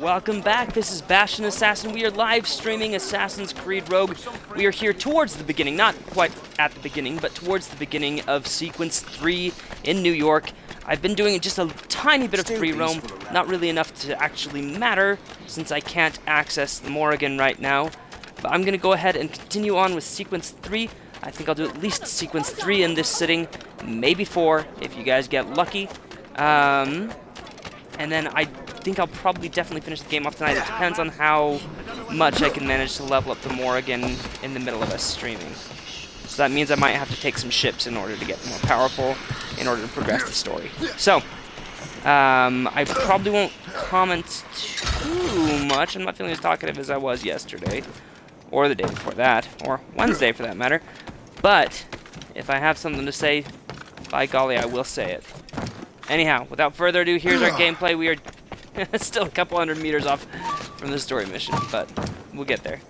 Welcome back. This is Bastion Assassin. We are live streaming Assassin's Creed Rogue. We are here towards the beginning, not quite at the beginning, but towards the beginning of Sequence 3 in New York. I've been doing just a tiny bit of free roam, not really enough to actually matter, since I can't access the Morrigan right now. But I'm going to go ahead and continue on with Sequence 3. I think I'll do at least Sequence 3 in this sitting, maybe 4, if you guys get lucky. And then I think I'll probably definitely finish the game off tonight. It depends on how much I can manage to level up the Morrigan in the middle of us streaming. So that means I might have to take some ships in order to get more powerful, in order to progress the story. So, I probably won't comment too much. I'm not feeling as talkative as I was yesterday, or the day before that, or Wednesday for that matter. But, if I have something to say, by golly, I will say it. Anyhow, without further ado, here's our gameplay. We are still a couple hundred meters off from the story mission, but we'll get there.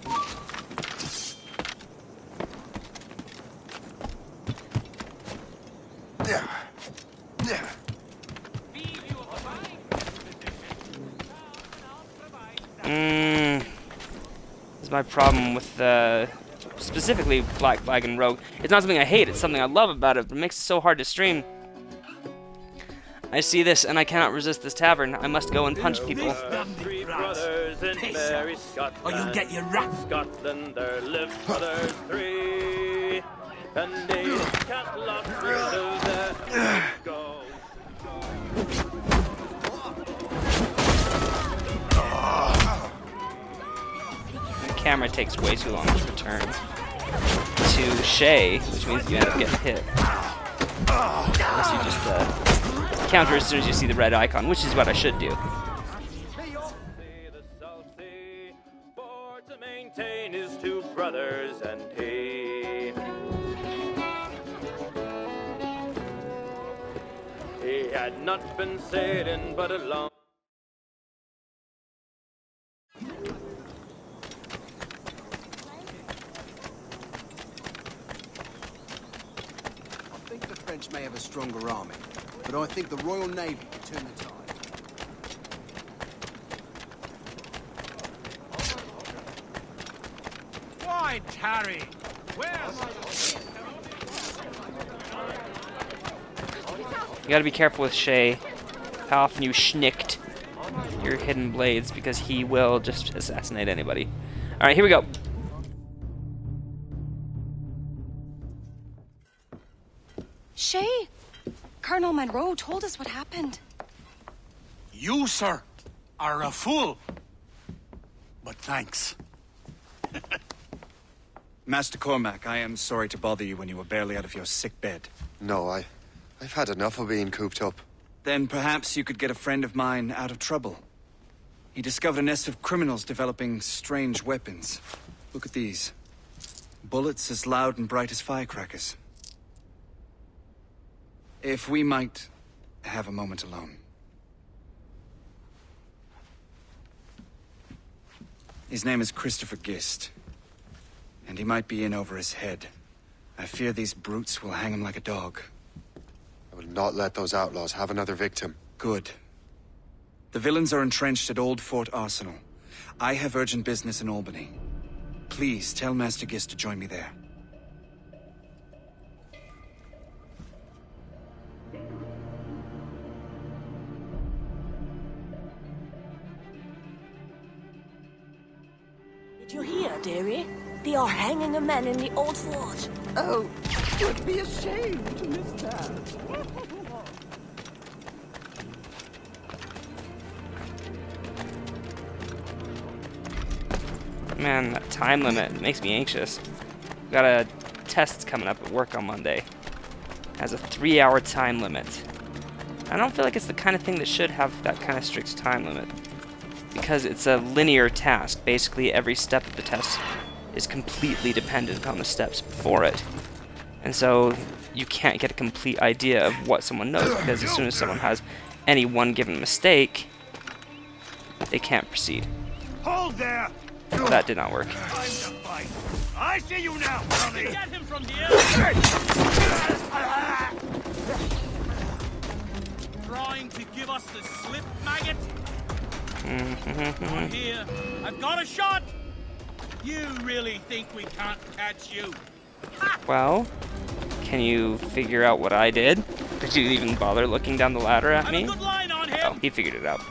This is my problem with specifically Black Flag and Rogue. It's not something I hate, it's something I love about it, but it makes it so hard to stream. I see this, and I cannot resist this tavern. I must go and punch people. Three brothers in merry Scotland. Or you'll get your rat. Scotland, there live brothers three, and they can't lock through the go. The camera takes way too long to return to Shay, which means you end up getting hit. Unless you just counter as soon as you see the red icon, which is what I should do. For to maintain his two brothers and he had not been sailing but a long. I think the French may have a stronger army, but I think the Royal Navy can turn the tide. Why tarry? You gotta be careful with Shay. How often you schnicked your hidden blades, because he will just assassinate anybody. Alright, here we go. Shay, Colonel Monroe told us what happened. You, sir, are a fool. But thanks. Master Cormac, I am sorry to bother you when you were barely out of your sick bed. No, I've had enough of being cooped up. Then perhaps you could get a friend of mine out of trouble. He discovered a nest of criminals developing strange weapons. Look at these. Bullets as loud and bright as firecrackers. If we might have a moment alone. His name is Christopher Gist. And he might be in over his head. I fear these brutes will hang him like a dog. I will not let those outlaws have another victim. Good. The villains are entrenched at Old Fort Arsenal. I have urgent business in Albany. Please tell Master Gist to join me there. Did you hear, dearie? They are hanging a man in the old fort. Oh, it would be a shame to miss that. Man, that time limit makes me anxious. Got a test coming up at work on Monday. Has a 3-hour time limit. I don't feel like it's the kind of thing that should have that kind of strict time limit, because it's a linear task. Basically, every step of the test is completely dependent on the steps before it. And so you can't get a complete idea of what someone knows, because as soon as someone has any one given mistake, they can't proceed. Hold there! That did not work. Time to fight. I see you now, Johnny! Get him from the Trying to give us the slip, maggot? Not here. I've got a shot. You really think we can't catch you? Well, can you figure out what I did? Did you even bother looking down the ladder at I've me? a good line on him. Oh, he figured it out.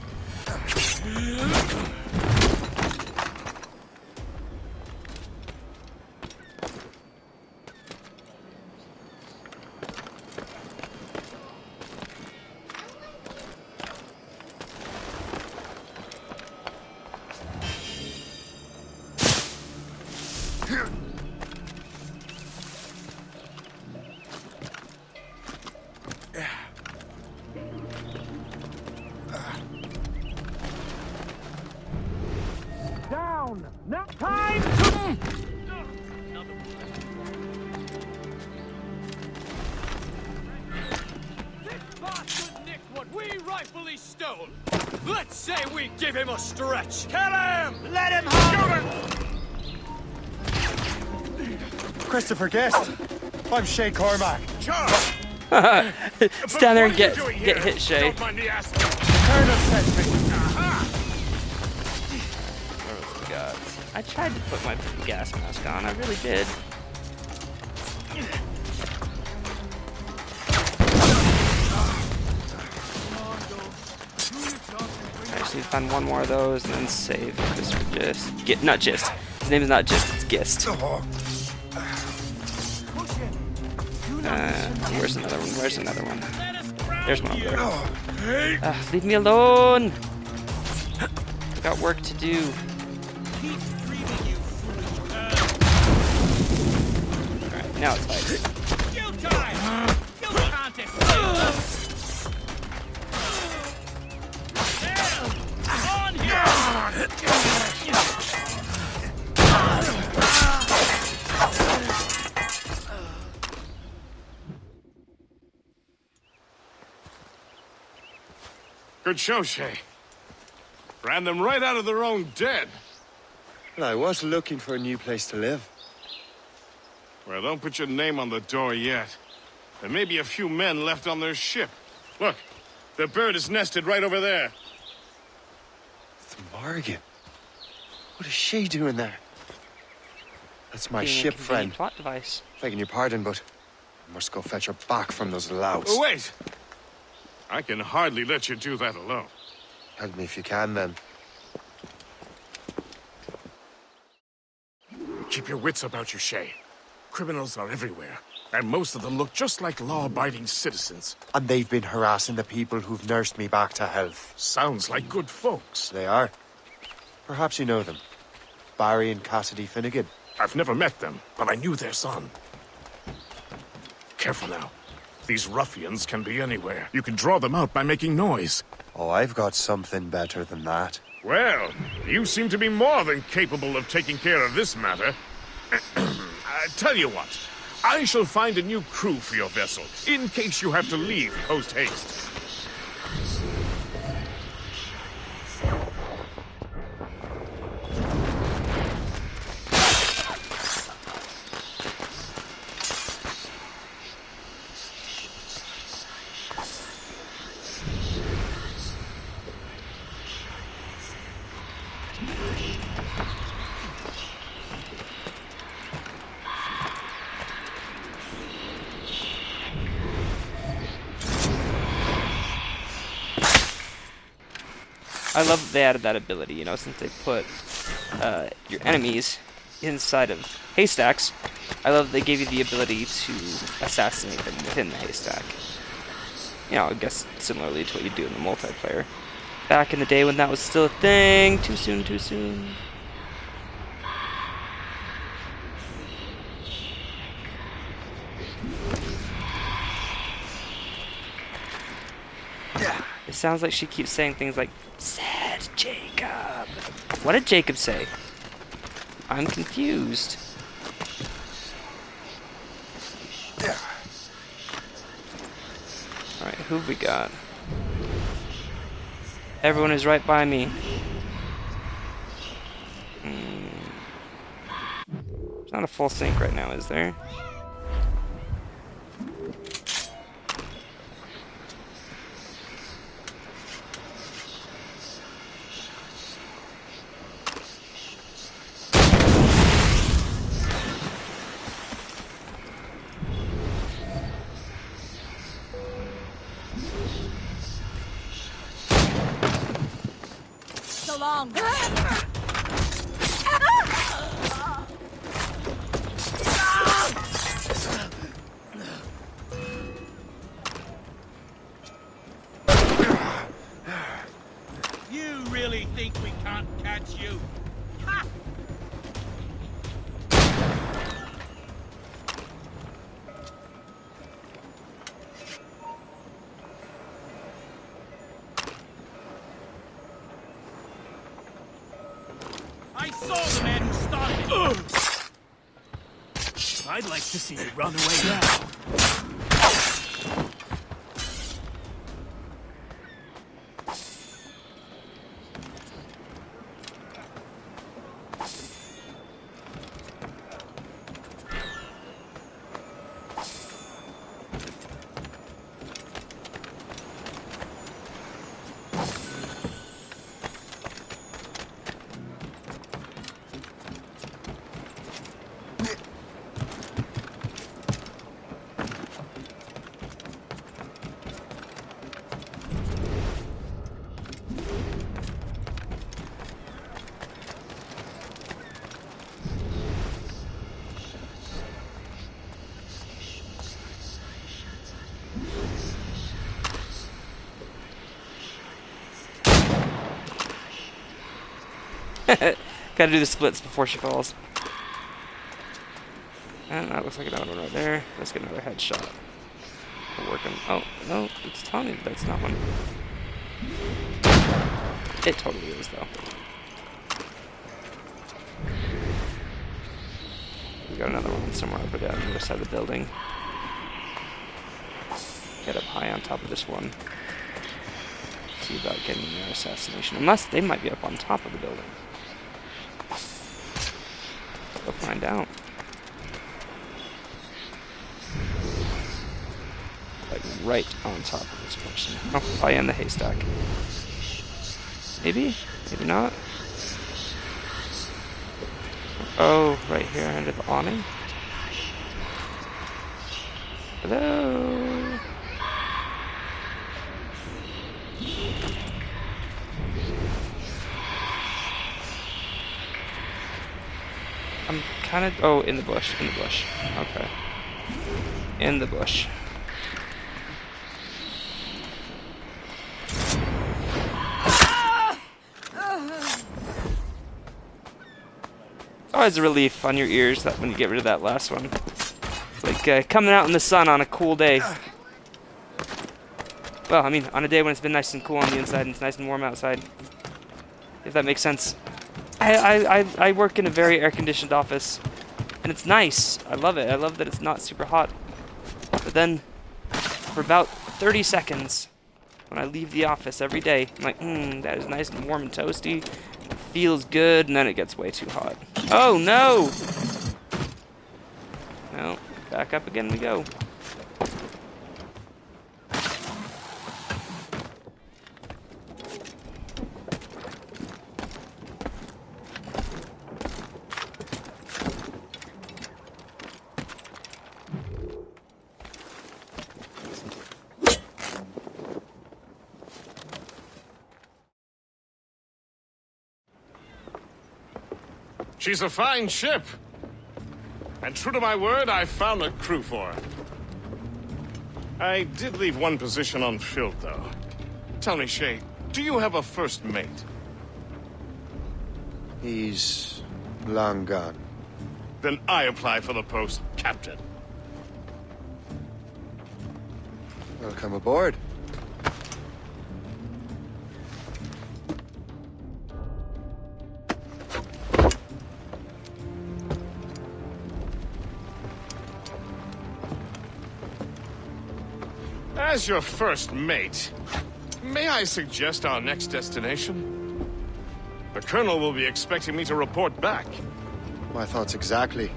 Down. Now time to. This bastard nicked what we rightfully stole. Let's say we give him a stretch. Kill him. Let him have it. Christopher Guest. I'm Shay Cormac. Charles. Stand there and get hit, Shay. Don't mind the ass. Colonel sent me. God. I tried to put my gas mask on. I really did. I just need to find one more of those and then save this for Gist. Not Gist. His name is not Gist, it's Gist. Where's another one? Where's another one? There's one over there. Leave me alone! I've got work to do. Alright, now it's fighting. You time. You can't escape. On here. Good show, Shay. Ran them right out of their own den. Well, I was looking for a new place to live. Well, don't put your name on the door yet. There may be a few men left on their ship. Look, the bird is nested right over there. The Morrigan. What is she doing there? That's my Being a ship convenient friend. plot device. Begging your pardon, but I must go fetch her back from those louts. Oh, wait! I can hardly let you do that alone. Help me if you can, then. Keep your wits about you, Shay. Criminals are everywhere, and most of them look just like law-abiding citizens. And they've been harassing the people who've nursed me back to health. Sounds like good folks. They are. Perhaps you know them. Barry and Cassidy Finnegan. I've never met them, but I knew their son. Careful now. These ruffians can be anywhere. You can draw them out by making noise. Oh, I've got something better than that. Well, you seem to be more than capable of taking care of this matter. Tell you what, I shall find a new crew for your vessel, in case you have to leave post-haste. I love that they added that ability, you know, since they put your enemies inside of haystacks. I love that they gave you the ability to assassinate them within the haystack. You know, I guess similarly to what you do in the multiplayer. Back in the day when that was still a thing. Too soon, too soon. It sounds like she keeps saying things like, "Said Jacob." What did Jacob say? I'm confused. Alright, who've we got? Everyone is right by me. It's not a full sync right now, is there? So long. You really think we can't catch you? Ha! I saw the man who started it. I'd like to see you run away now. Gotta do the splits before she falls. And that looks like another one right there. Let's get another headshot. We're working. Oh, no, it's telling me that's not one. It totally is, though. We got another one somewhere over there on the other side of the building. Get up high on top of this one. See about getting their assassination. Unless they might be up on top of the building. We'll find out. Like right on top of this person. Oh, I am the haystack. Maybe? Maybe not. Oh, right here under the awning. Hello? I'm kind of... Oh, in the bush. In the bush. Okay. In the bush. It's always a relief on your ears that when you get rid of that last one. It's like coming out in the sun on a cool day. Well, I mean, on a day when it's been nice and cool on the inside and it's nice and warm outside. If that makes sense. I work in a very air-conditioned office, and it's nice. I love it. I love that it's not super hot. But then, for about 30 seconds, when I leave the office every day, I'm like, that is nice and warm and toasty. Feels good, and then it gets way too hot. Oh, no! No, back up again we go. She's a fine ship. And true to my word, I found a crew for her. I did leave one position unfilled, though. Tell me, Shay, do you have a first mate? He's long gone. Then I apply for the post, Captain. Welcome aboard. As your first mate, may I suggest our next destination? The Colonel will be expecting me to report back. My thoughts exactly.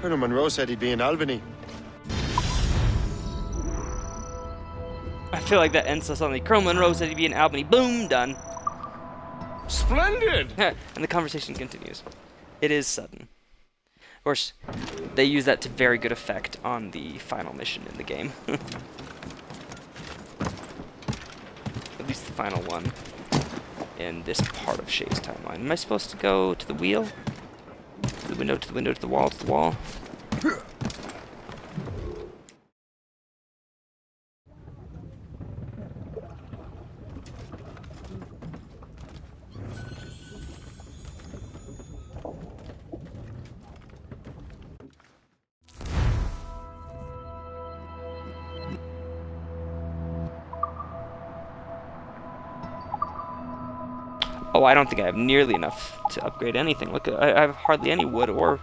Colonel Monroe said he'd be in Albany. I feel like that ends so suddenly. Colonel Monroe said he'd be in Albany. Boom, done. Splendid! And the conversation continues. It is sudden. Of course, they use that to very good effect on the final mission in the game. final one in this part of Shay's timeline. Am I supposed to go to the wheel? To the window, to the window, to the wall, to the wall? Oh, I don't think I have nearly enough to upgrade anything. Look, I have hardly any wood or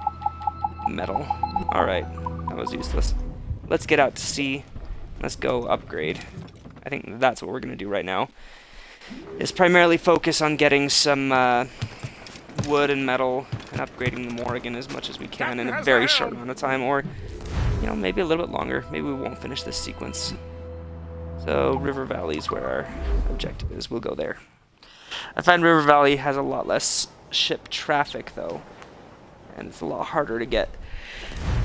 metal. Alright, that was useless. Let's get out to sea. Let's go upgrade. I think that's what we're going to do right now. Is primarily focus on getting some wood and metal and upgrading the Morrigan as much as we can in a very short amount of time. Or, you know, maybe a little bit longer. Maybe we won't finish this sequence. So, River Valley is where our objective is. We'll go there. I find River Valley has a lot less ship traffic, though. And it's a lot harder to get...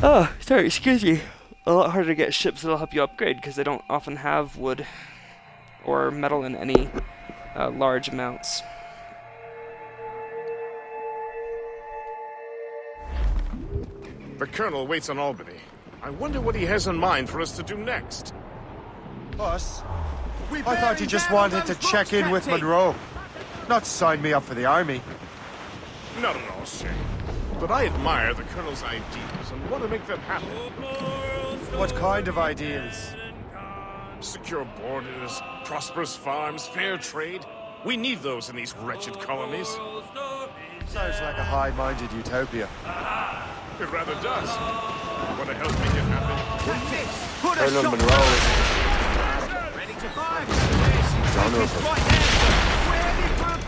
Oh, sorry, excuse me. A lot harder to get ships that'll help you upgrade, because they don't often have wood or metal in any large amounts. The Colonel waits on Albany. I wonder what he has in mind for us to do next. Us? I thought you just wanted to check in with Monroe. Not sign me up for the army. Not at all, Shay. But I admire the Colonel's ideas and want to make them happen. What kind of ideas? Secure borders, prosperous farms, fair trade. We need those in these wretched colonies. Sounds like a high-minded utopia. It rather does. Want to help make it happen? Colonel Monroe is honorable.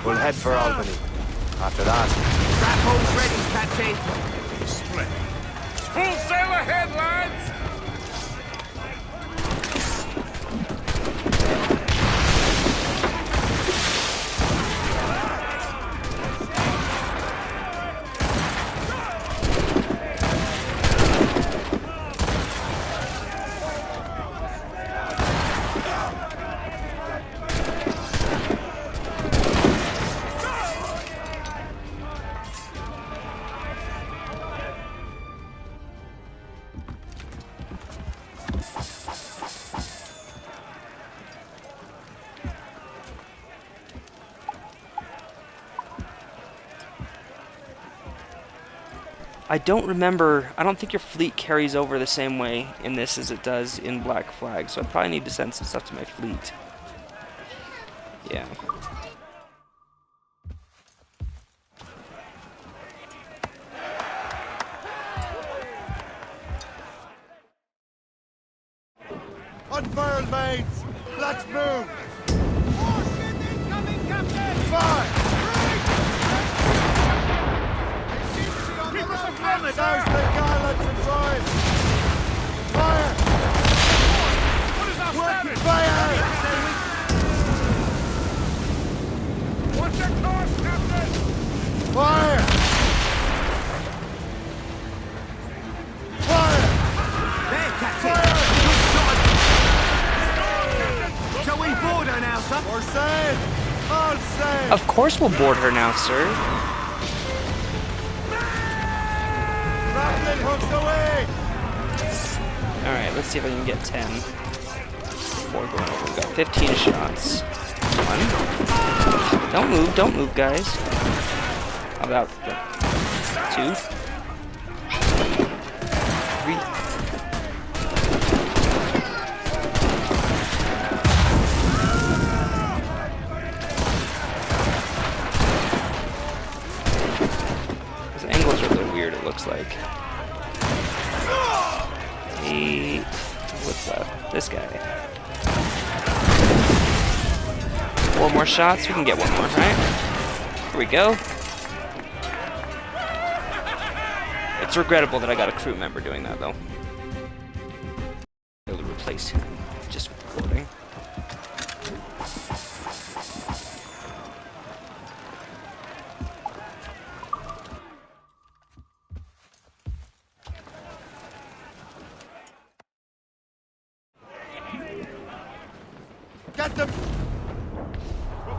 We'll head for Albany. After that... Rapple's ready, Captain. Splendid. Full sail ahead, lads! I don't think your fleet carries over the same way in this as it does in Black Flag, so I probably need to send some stuff to my fleet. Yeah. Unfurled, mates! Let's move! Fire! Douse the gallants and drive! Fire! What is our Working standard? fire! What's your course, Captain? Fire! Fire! There, Captain. Shall we board her now, sir? We're safe! All safe! Of course we'll board her now, sir. Grappling hooks away! Alright, let's see if I can get 10 before going over. We've got 15 shots. 1. Don't move, guys. How about 2? 3. Those angles are a little weird, it looks like. 8. What's left? This guy. 4 more shots. We can get 1 more, right? Here we go. It's regrettable that I got a crew member doing that, though. Able to replace him. Just recording. Get them!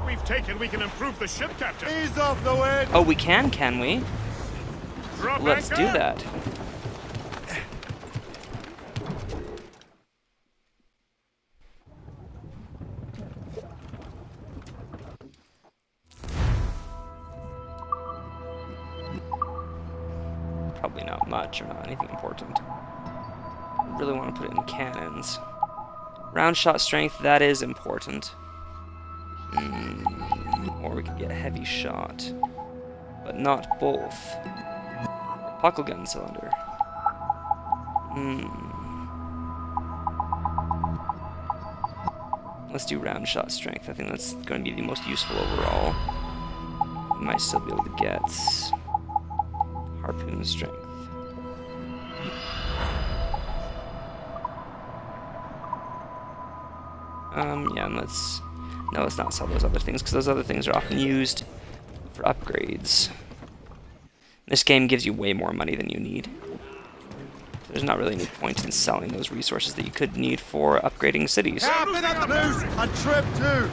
we've taken, we can improve the ship, Captain. Ease off the wind! Oh, we can we? Drop Let's do anchor. that. Probably not much or not anything important. Really want to put it in cannons. Round shot strength, that is important. Or we could get heavy shot. But not both. Buckle gun cylinder. Let's do round shot strength. I think that's going to be the most useful overall. We might still be able to get harpoon strength. Yeah, and let's not sell those other things, because those other things are often used for upgrades. This game gives you way more money than you need. There's not really any point in selling those resources that you could need for upgrading cities. Captain at the loose and trip 2!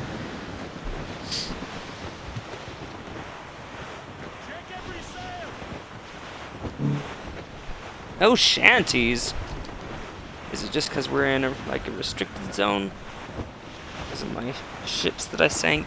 No shanties! Is it just because we're in a restricted zone? Because of my ships that I sank?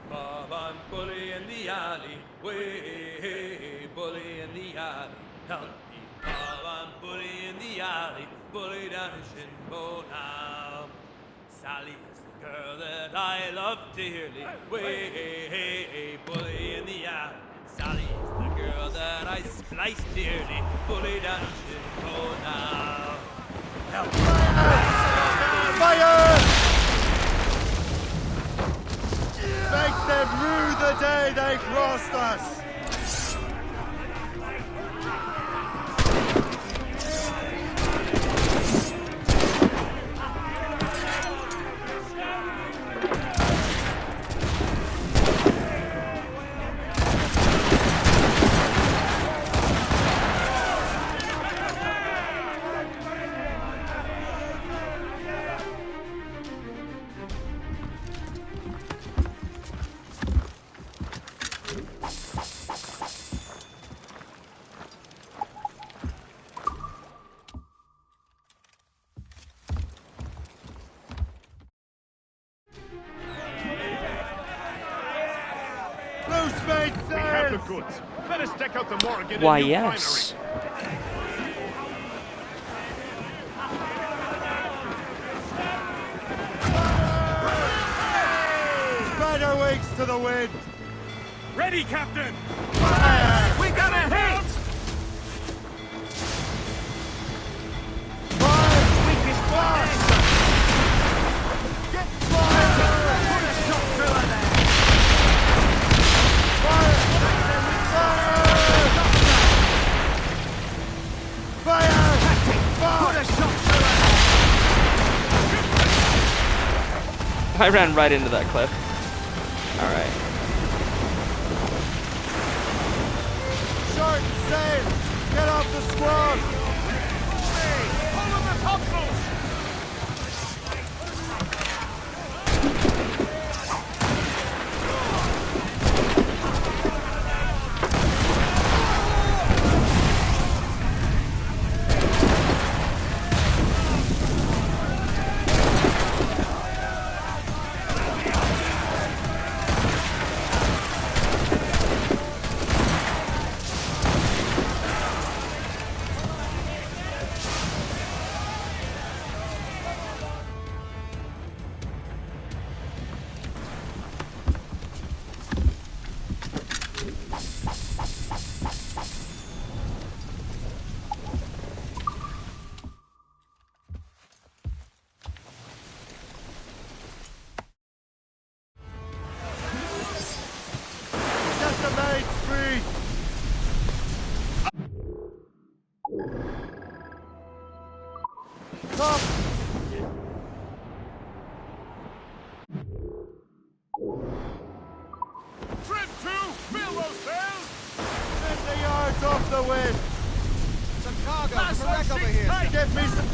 Bob, I'm bully in the alley, way, bully in the alley. Help me, Bob, I'm bully in the alley, bully down in Shinbo now. Sally is the girl that I love dearly, way, bully in the alley. Sally is the girl that I slice dearly, bully down in Shinbo now. Help me. Fire! Make them rue the day they crossed us! We have the goods. Let us deck out the morgue in Why, a new yes. Spread our wings to the wind! Ready, Captain! Fire! We got a hit! Fire! Weakest fire! Get fire! Put a shot through her there! Fire! Fire! Put a shot through her I ran right into that cliff. Alright. Short sail! Get off the squad! Over the topsails! Set the mates free! Top! Trim That's off the wind! Some cargo from a wreck over here, sir. Give me some...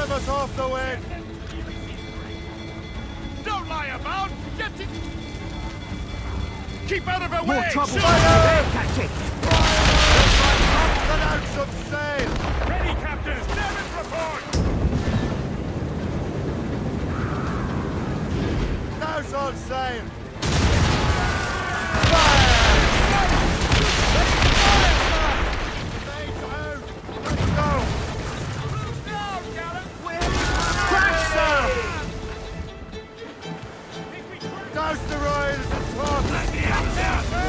Trevor's off the wind! Don't lie about! Get it! Keep out of her More way! trouble! Shoot! There, Captain! Let out some sail! Ready, Captain! Damage report! Now's all sail!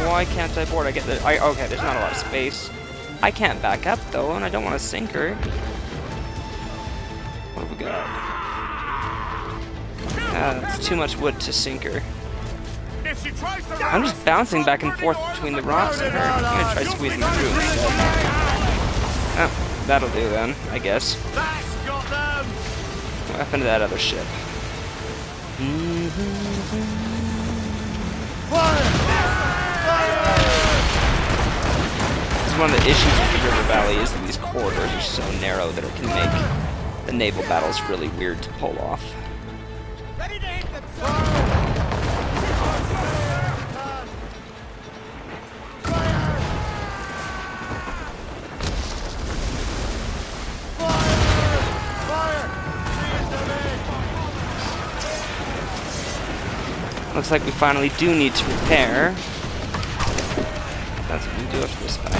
Why can't I board? I get the. Okay, there's not a lot of space. I can't back up though, and I don't want to sink her. What have we got? It's too much wood to sink her. If she tries to I'm just bouncing back and forth between the rocks and her. I'm gonna try squeezing through instead. Oh, that'll do then, I guess. That's got them! What happened to that other ship? It's one of the issues with the River Valley is that these corridors are so narrow that it can make the naval battles really weird to pull off. Ready to hit them, sir! Looks like we finally do need to repair. That's what we do after this fight.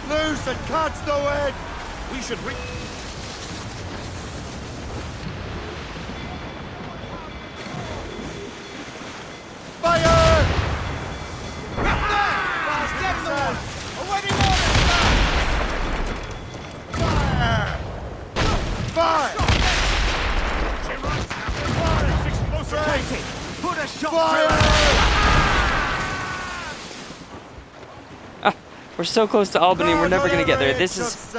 Loose and catch the wind! We should Fire! Awaiting orders, Fire! Captain! Put a shot Fire! We're so close to Albany, we're never gonna get there. This is,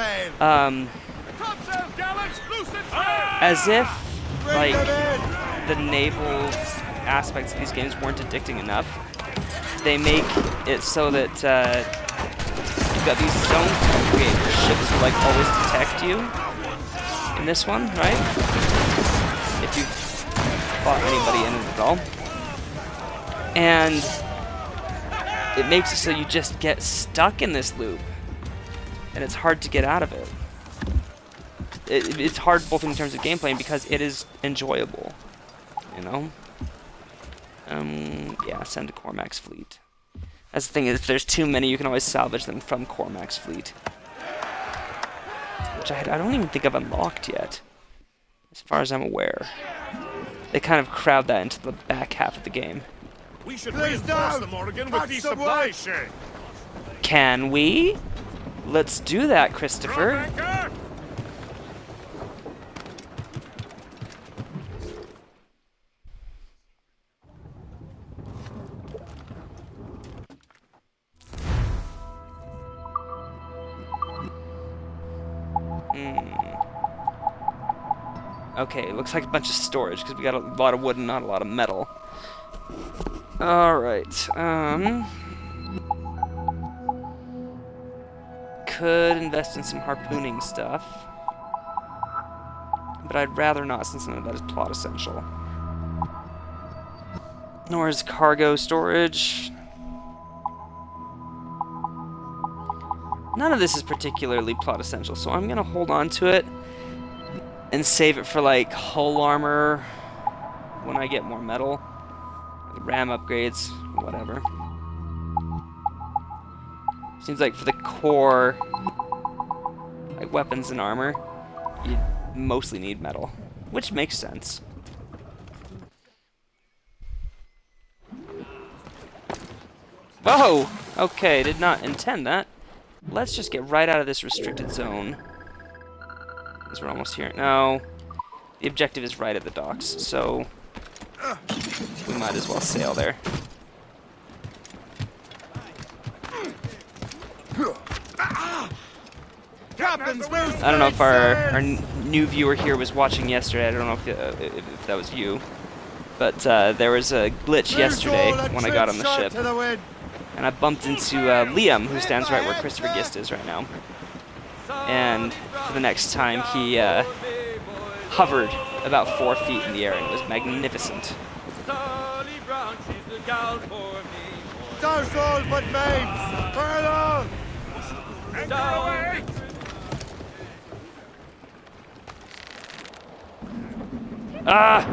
as if, like, the naval aspects of these games weren't addicting enough. They make it so that, you've got these zones to create. Your ships will, like, always detect you. In this one, right? If you fought anybody in it at all. And it makes it so you just get stuck in this loop, and it's hard to get out of it. It's hard both in terms of gameplay and because it is enjoyable, you know? Yeah, send to Cormac's fleet. That's the thing, if there's too many, you can always salvage them from Cormac's fleet. Which I don't even think I've unlocked yet, as far as I'm aware. They kind of crowd that into the back half of the game. We should reinforce the Morrigan with these supply ships. Can we? Let's do that, Christopher. Okay, it looks like a bunch of storage because we got a lot of wood and not a lot of metal. Alright, could invest in some harpooning stuff, but I'd rather not since none of that is plot essential. Nor is cargo storage. None of this is particularly plot essential, so I'm gonna hold on to it and save it for like hull armor when I get more metal. RAM upgrades, whatever. Seems like for the core, like weapons and armor, you mostly need metal, which makes sense. Whoa! Okay, did not intend that. Let's just get right out of this restricted zone. Because we're almost here. No. The objective is right at the docks, so we might as well sail there. I don't know if our new viewer here was watching yesterday. I don't know if that was you. But there was a glitch yesterday when I got on the ship. And I bumped into Liam, who stands right where Christopher Gist is right now. And for the next time, he hovered about 4 feet in the air, and it was magnificent. That's all but babes! Further! Ah!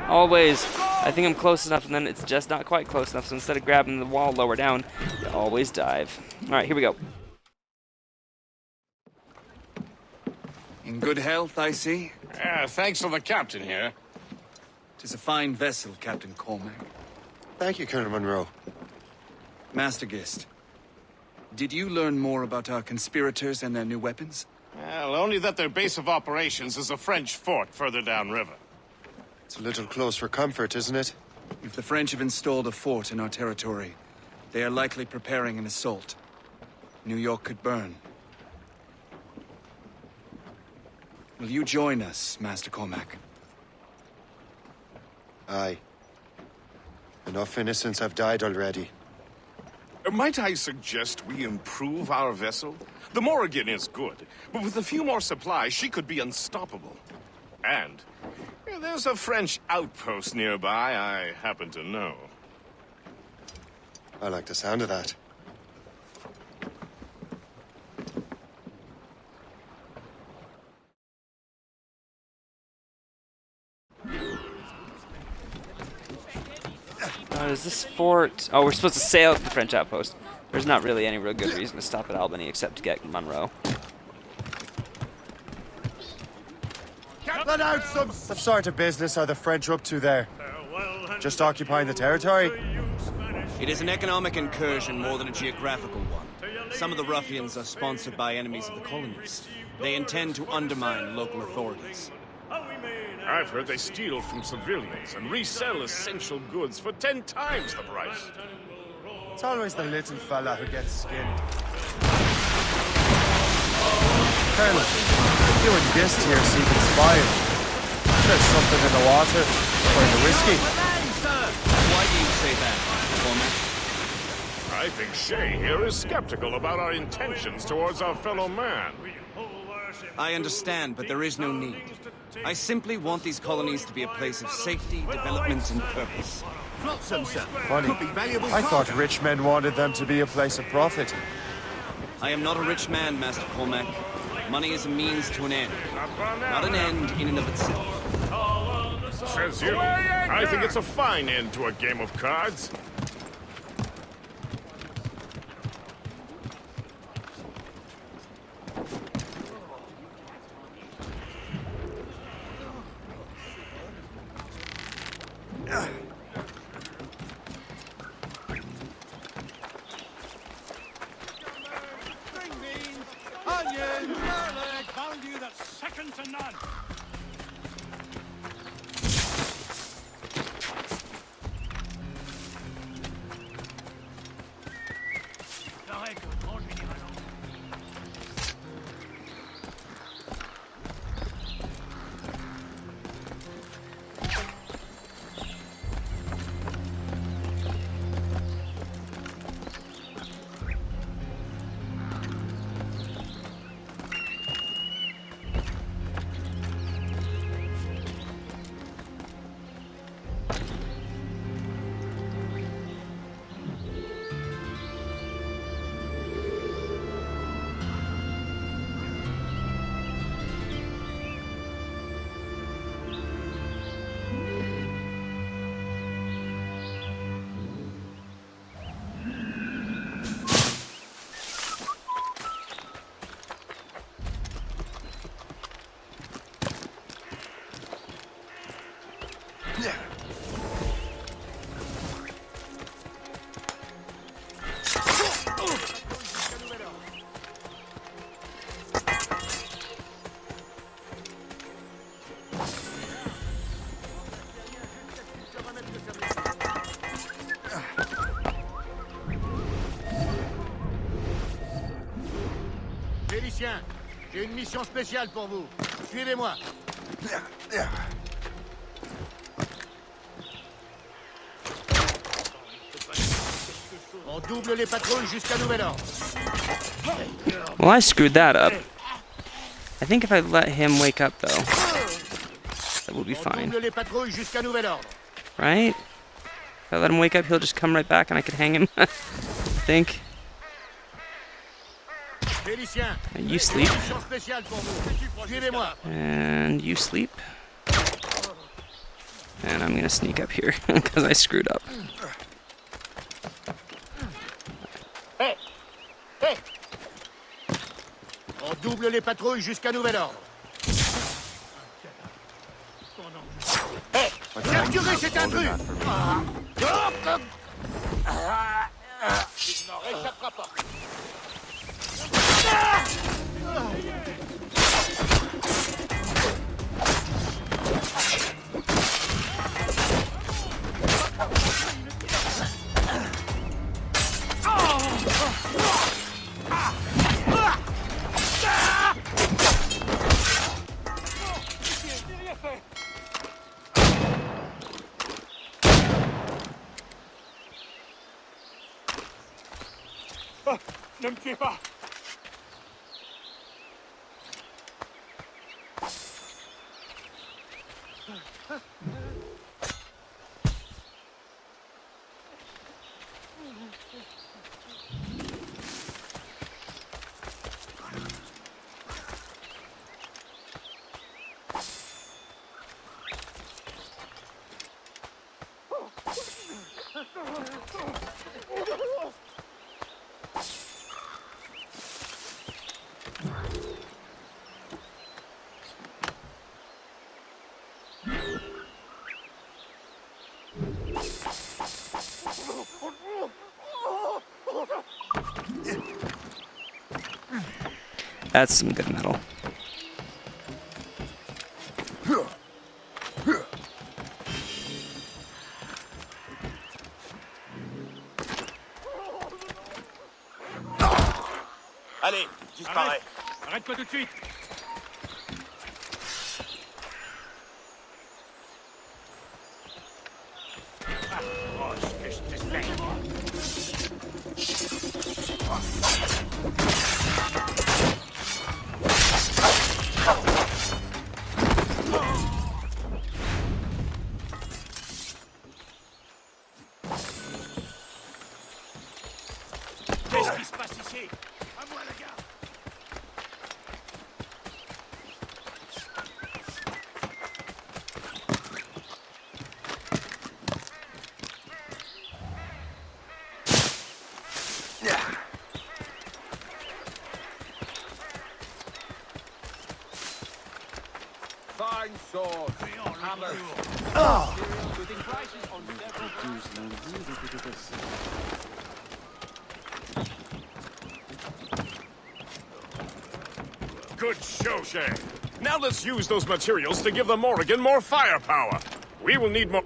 Always. I think I'm close enough, and then it's just not quite close enough, so instead of grabbing the wall lower down, you always dive. Alright, here we go. In good health, I see. Thanks to the captain here. 'Tis a fine vessel, Captain Cormac. Thank you, Colonel Monroe. Master Gist, did you learn more about our conspirators and their new weapons? Well, only that their base of operations is a French fort further downriver. It's a little close for comfort, isn't it? If the French have installed a fort in our territory, they are likely preparing an assault. New York could burn. Will you join us, Master Cormac? Aye. Enough innocents have died already. Might I suggest we improve our vessel? The Morrigan is good, but with a few more supplies, she could be unstoppable. And there's a French outpost nearby I happen to know. I like the sound of that. Is this fort... Oh, we're supposed to sail to the French outpost. There's not really any real good reason to stop at Albany except to get Monroe. Let out some... What sort of business are the French up to there? Just occupying the territory? It is an economic incursion more than a geographical one. Some of the ruffians are sponsored by enemies of the colonies. They intend to undermine local authorities. I've heard they steal from civilians and resell essential goods for 10 times the price. It's always the little fella who gets skinned. Colonel, you and Gist here seem inspired. There's something in the water, or in the whiskey. Why do you say that, Cormac? I think Shay here is skeptical about our intentions towards our fellow man. I understand, but there is no need. I simply want these colonies to be a place of safety, development, and purpose. Funny. I thought rich men wanted them to be a place of profit. I am not a rich man, Master Cormac. Money is a means to an end, not an end in and of itself. Says you. I think it's a fine end to a game of cards. Value that's second to none. Félicien, j'ai une mission spéciale pour vous. Suivez-moi. On double les patrouilles jusqu'à nouvel ordre. Well, I screwed that up. I think if I let him wake up, though, that will be On fine. double les patrouilles jusqu'à nouvel ordre. Right? If I let him wake up, he'll just come right back and I could hang him. I think. Félicien, And you sleep. mission spéciale pour vous. Suivez-moi. And you sleep. And I'm gonna sneak up here because I screwed up. Hey! Hey! On double les patrouilles jusqu'à nouvel ordre. Hey! Capturez cet intrus! Il n'en réchappera pas. Ne me tuez pas! That's some good metal. Allez, disparais. Arrête-toi tout de suite. Qu'est-ce qui se passe ici? À moi, les gars. Fine sword. Hammers. Putting prices on Good show, Shay. Now let's use those materials to give the Morrigan more firepower. We will need more...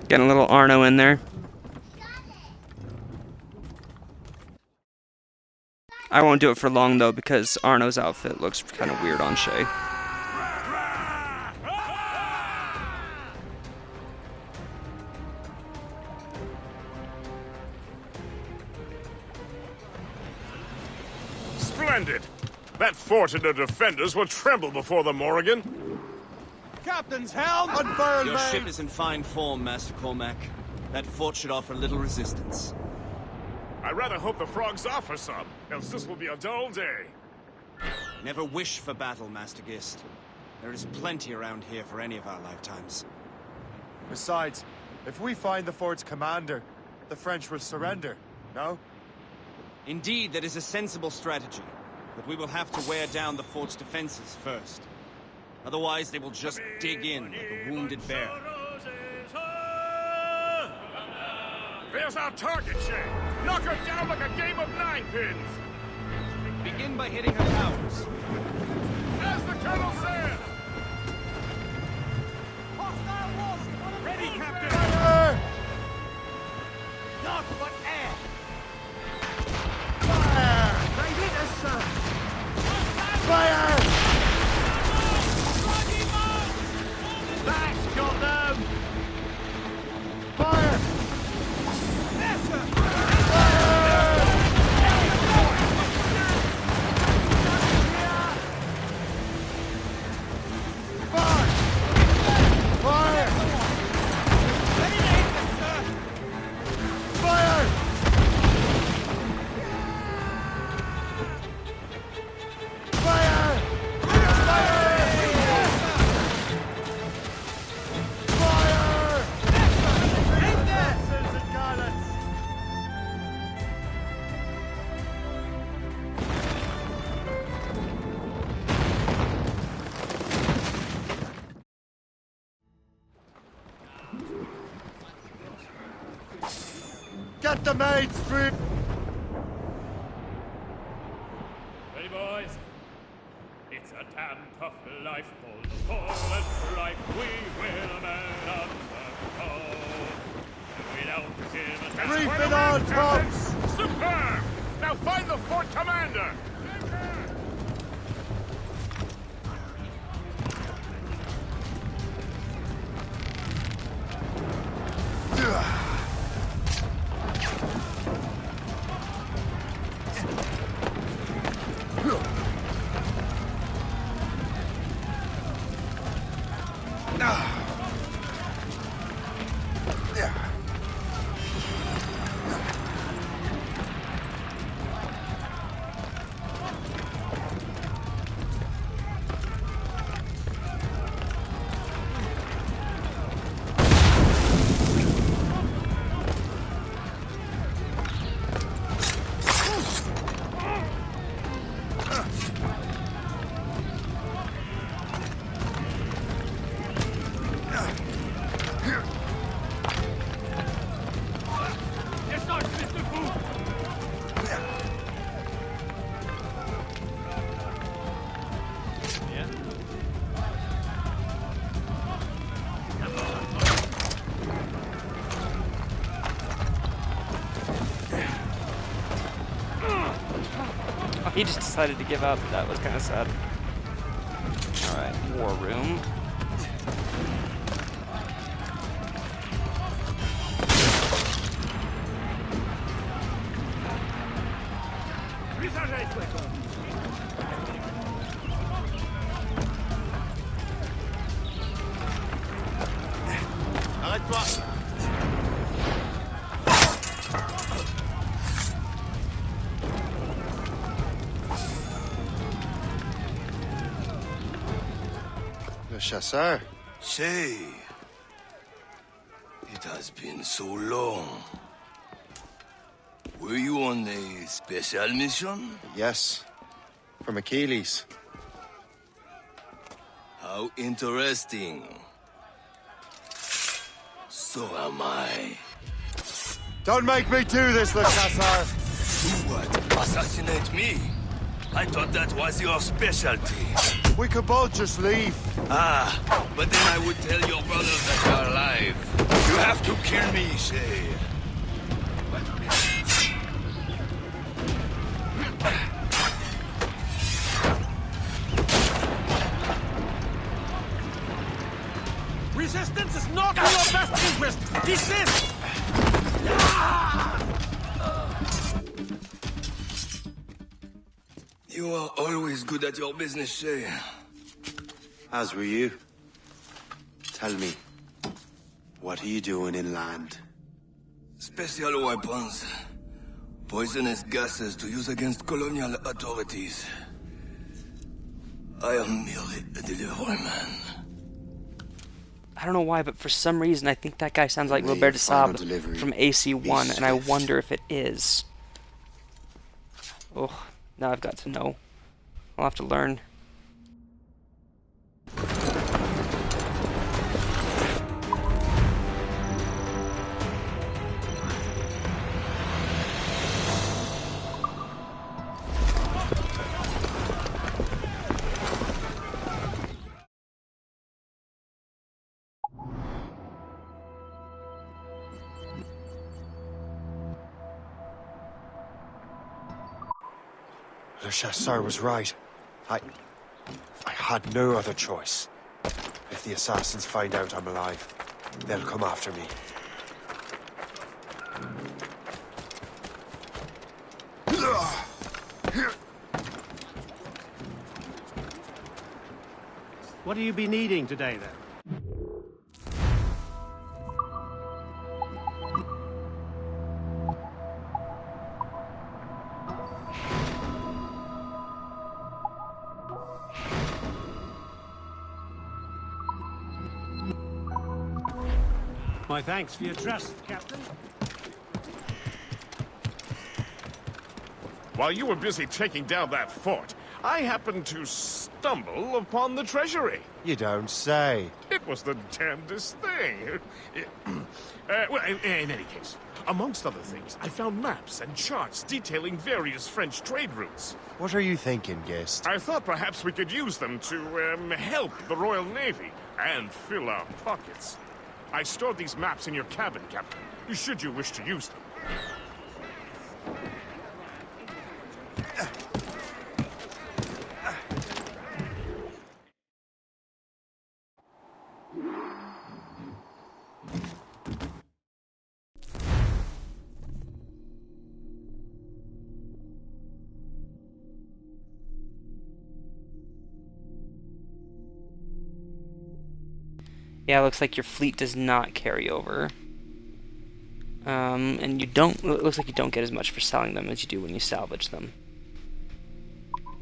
Getting a little Arno in there. I won't do it for long though because Arno's outfit looks kind of weird on Shay. Splendid! That fort and the defenders will tremble before the Morrigan. Captain's helm! Unfurl, Your ship is in fine form, Master Cormac. That fort should offer little resistance. I rather hope the frogs offer some, else this will be a dull day. Never wish for battle, Master Gist. There is plenty around here for any of our lifetimes. Besides, if we find the fort's commander, the French will surrender, no? Indeed, that is a sensible strategy. But we will have to wear down the fort's defenses first. Otherwise, they will just dig in like a wounded bear. There's our target, Shay! Knock her down like a game of ninepins! Begin by hitting her towers. As the Colonel said! Ready, Captain! Fire! Not but air! Fire! They hit us, sir! Fire! That's got them! Fire! Get the mates free! Ready, boys? It's a damn tough life, full of toil and strife. We will man up the goal. Without him, Reef it on, tops! Superb! Now find the fort commander! He just decided to give up. That was kind of sad. Alright, war room. Arrête-toi! Le chasseur. Shay, it has been so long. Were you on a special mission? Yes. From Achilles. How interesting. So am I. Don't make me do this, Le Chasseur! Do what? Assassinate me? I thought that was your specialty. We could both just leave. Ah, but then I would tell your brothers that you're alive. You have to kill me, Shay. Resistance is not in your best interest! Desist! You are always good at your business, Shay. As were you. Tell me, what are you doing inland? Special weapons. Poisonous gases to use against colonial authorities. I am merely a delivery man. I don't know why, but for some reason I think that guy sounds like May Robert your final Saab delivery from AC1, be and I swift. wonder if it is. Oh, now I've got to know. I'll have to learn. Le Chasseur was right. I had no other choice. If the assassins find out I'm alive, they'll come after me. What do you be needing today, then? My thanks for your trust, Captain. While you were busy taking down that fort, I happened to stumble upon the treasury. You don't say. It was the damnedest thing. Well, in any case, amongst other things, I found maps and charts detailing various French trade routes. What are you thinking, Guest? I thought perhaps we could use them to help the Royal Navy and fill our pockets. I stored these maps in your cabin, Captain, should you wish to use them. Yeah, it looks like your fleet does not carry over. And you don't, it looks like you don't get as much for selling them as you do when you salvage them.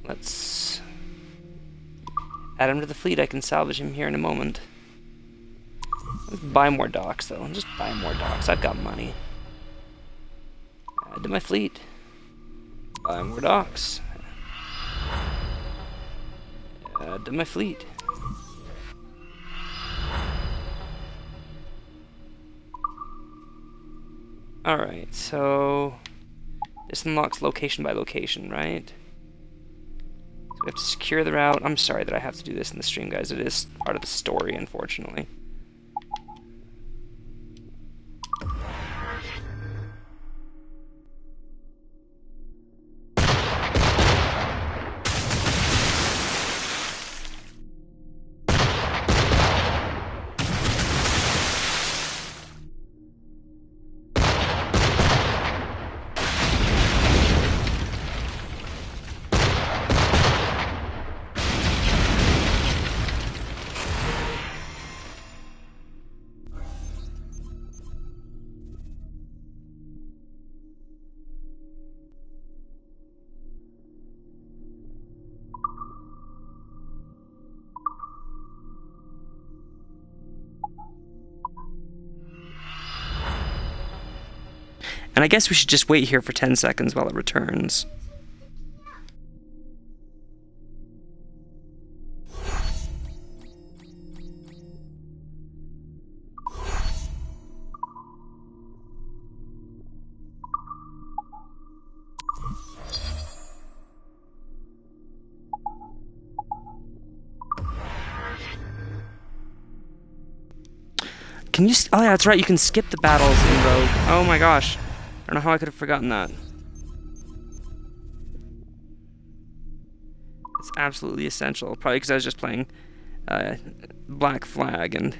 Let's add him to the fleet. I can salvage him here in a moment. Let's buy more docks, though. Just buy more docks. I've got money. Add to my fleet. Buy more docks. Add to my fleet. Alright, so this unlocks location by location, right? So we have to secure the route. I'm sorry that I have to do this in the stream, guys. It is part of the story, unfortunately. And I guess we should just wait here for 10 seconds while it returns. Can you? Oh yeah, that's right. You can skip the battles in Rogue. Oh my gosh, I don't know how I could have forgotten that. It's absolutely essential. Probably because I was just playing Black Flag and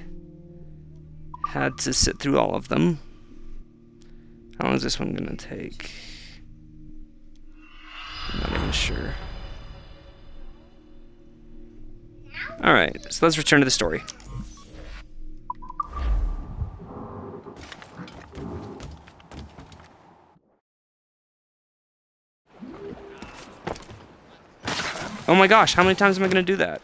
had to sit through all of them. How long is this one gonna take? I'm not even sure. Alright, so let's return to the story. Oh my gosh, how many times am I gonna do that?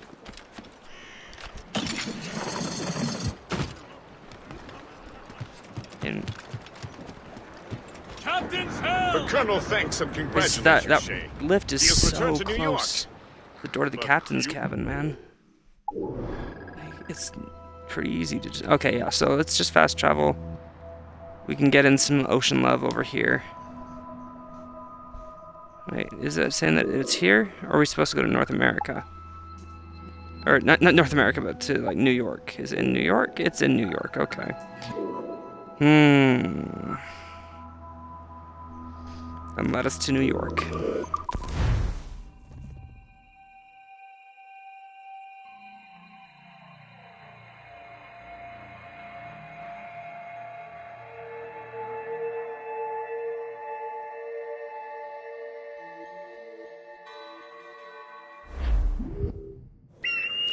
The Colonel thanks and congratulates you, that Shay. lift is He has so returned to New York. close. The door to the captain's cabin, man. It's pretty easy to just... Okay, yeah, so let's just fast travel. We can get in some ocean love over here. Wait, is that saying that it's here? Or are we supposed to go to North America? Or, not North America, but to, like, New York. Is it in New York? It's in New York, okay. And led us to New York.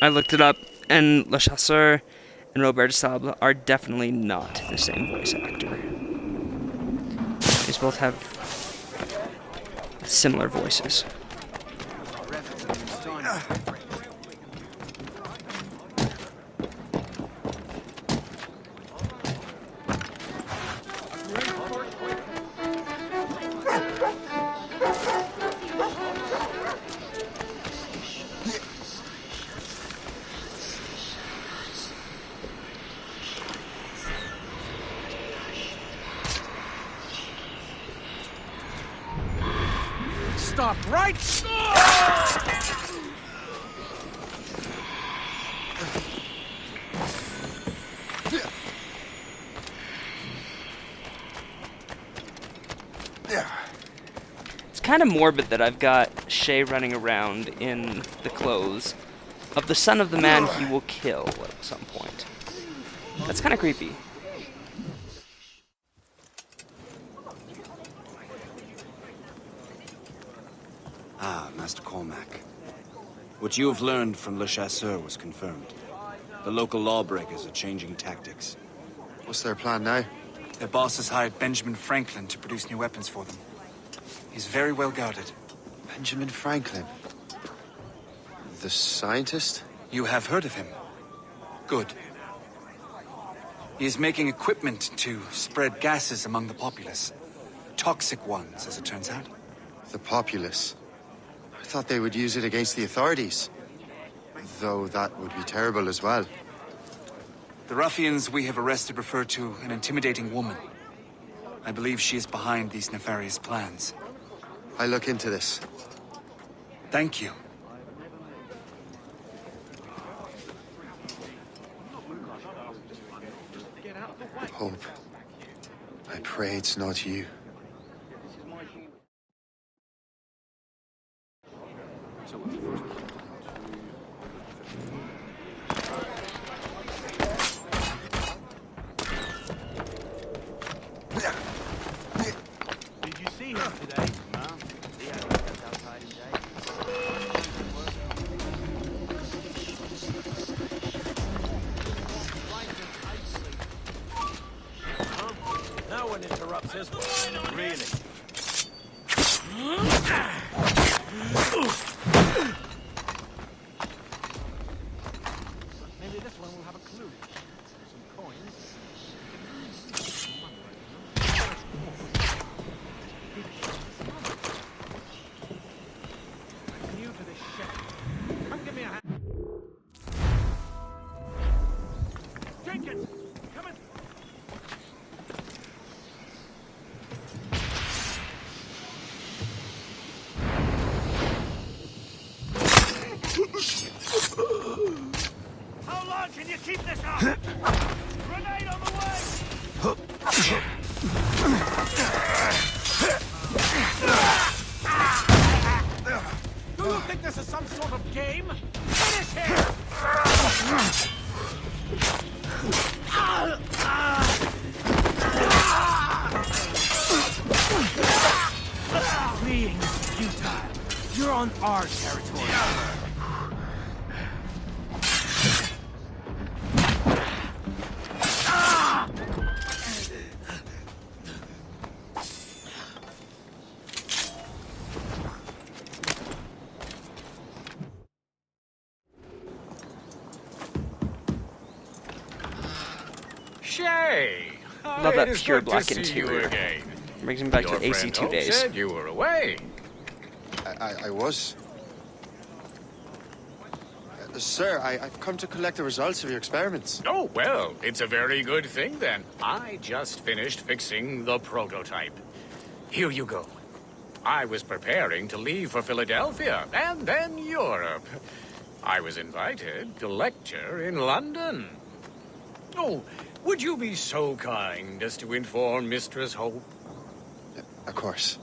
I looked it up, and Le Chasseur and Robert de Sable are definitely not the same voice actor. They both have similar voices. Stop right. It's kind of morbid that I've got Shay running around in the clothes of the son of the man he will kill at some point. That's kind of creepy. Ah, Master Cormac. What you have learned from Le Chasseur was confirmed. The local lawbreakers are changing tactics. What's their plan now? Their boss has hired Benjamin Franklin to produce new weapons for them. He's very well guarded. Benjamin Franklin? The scientist? You have heard of him? Good. He is making equipment to spread gases among the populace. Toxic ones, as it turns out. The populace? I thought they would use it against the authorities. Though that would be terrible as well. The ruffians we have arrested refer to an intimidating woman. I believe she is behind these nefarious plans. I'll look into this. Thank you. Hope. I pray it's not you. Did you see him today? No. He had outside in No one interrupts his work. Really. Maybe this one will have a clue. Some coins. New to this ship. Come give me a hand. Jenkins, come in. Do you think this is some sort of game? Finish him! Fleeing is futile. You're on our territory. Shay! Love that it is pure good black to see you interior. again. Brings me back Your to AC friend 2 Hope days. said you were away. I was. Sir, I've come to collect the results of your experiments. Oh, well, it's a very good thing then. I just finished fixing the prototype. Here you go. I was preparing to leave for Philadelphia and then Europe. I was invited to lecture in London. Oh, would you be so kind as to inform Mistress Hope? Of course.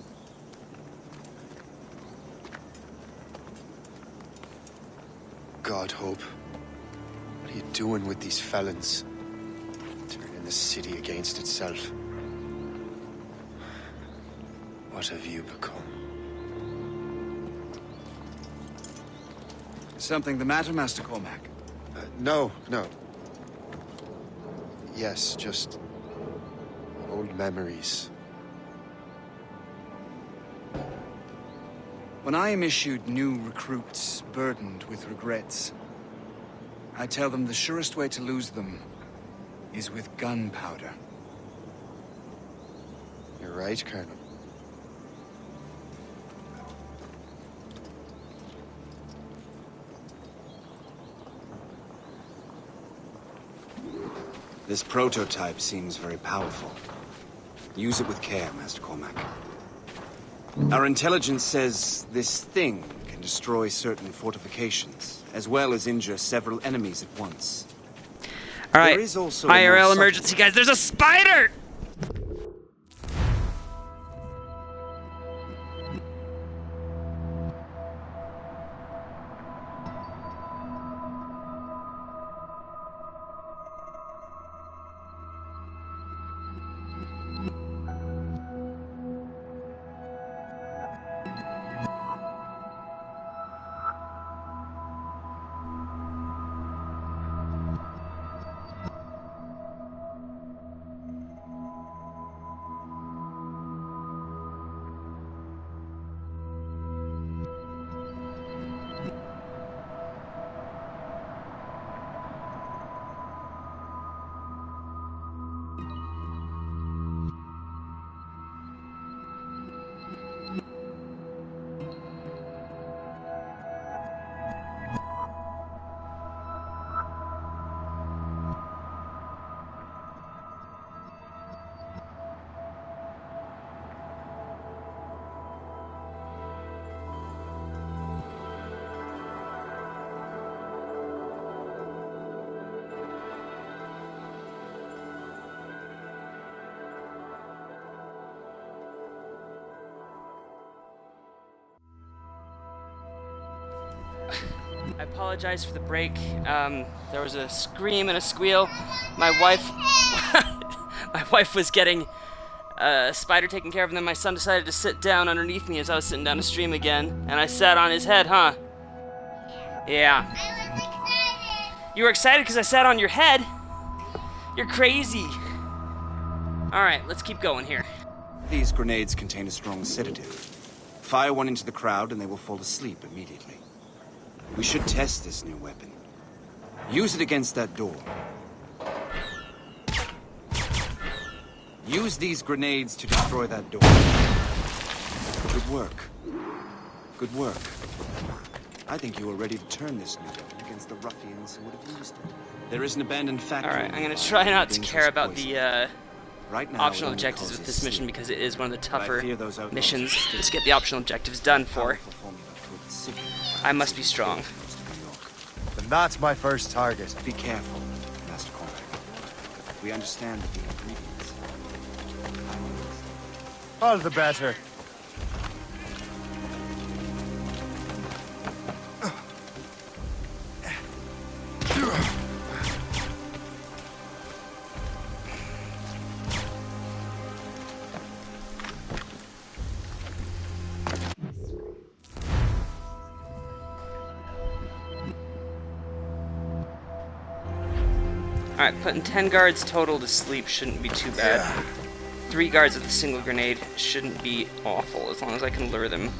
God, Hope. What are you doing with these felons? Turning the city against itself. What have you become? Something the matter, Master Cormac? No. Yes, just old memories. When I am issued new recruits burdened with regrets, I tell them the surest way to lose them is with gunpowder. You're right, Colonel. This prototype seems very powerful. Use it with care, Master Cormac. Our intelligence says this thing can destroy certain fortifications, as well as injure several enemies at once. Alright, There is also a more IRL subtle- emergency, guys. There's a spider! I apologize for the break. There was a scream and a squeal. My wife was getting a spider taken care of, and then my son decided to sit down underneath me as I was sitting down to stream again, and I sat on his head, huh? Yeah. You were excited because I sat on your head? You're crazy. Alright, let's keep going here. These grenades contain a strong sedative. Fire one into the crowd and they will fall asleep immediately. We should test this new weapon. Use it against that door. Use these grenades to destroy that door. Good work. Good work. I think you are ready to turn this new weapon against the ruffians who would have used it. There is an abandoned factory. Alright, I'm gonna try not to care about the Right now, optional it only objectives with causes this mission sleep. because it is one of the But I tougher fear those outlaws missions still to get the optional objectives done for. powerful formula to its secret I must be strong. Then that's my first target. Be careful, Master Cormac. We understand that the ingredients All the better. Alright, putting 10 guards total to sleep shouldn't be too bad. 3 guards with a single grenade shouldn't be awful, as long as I can lure them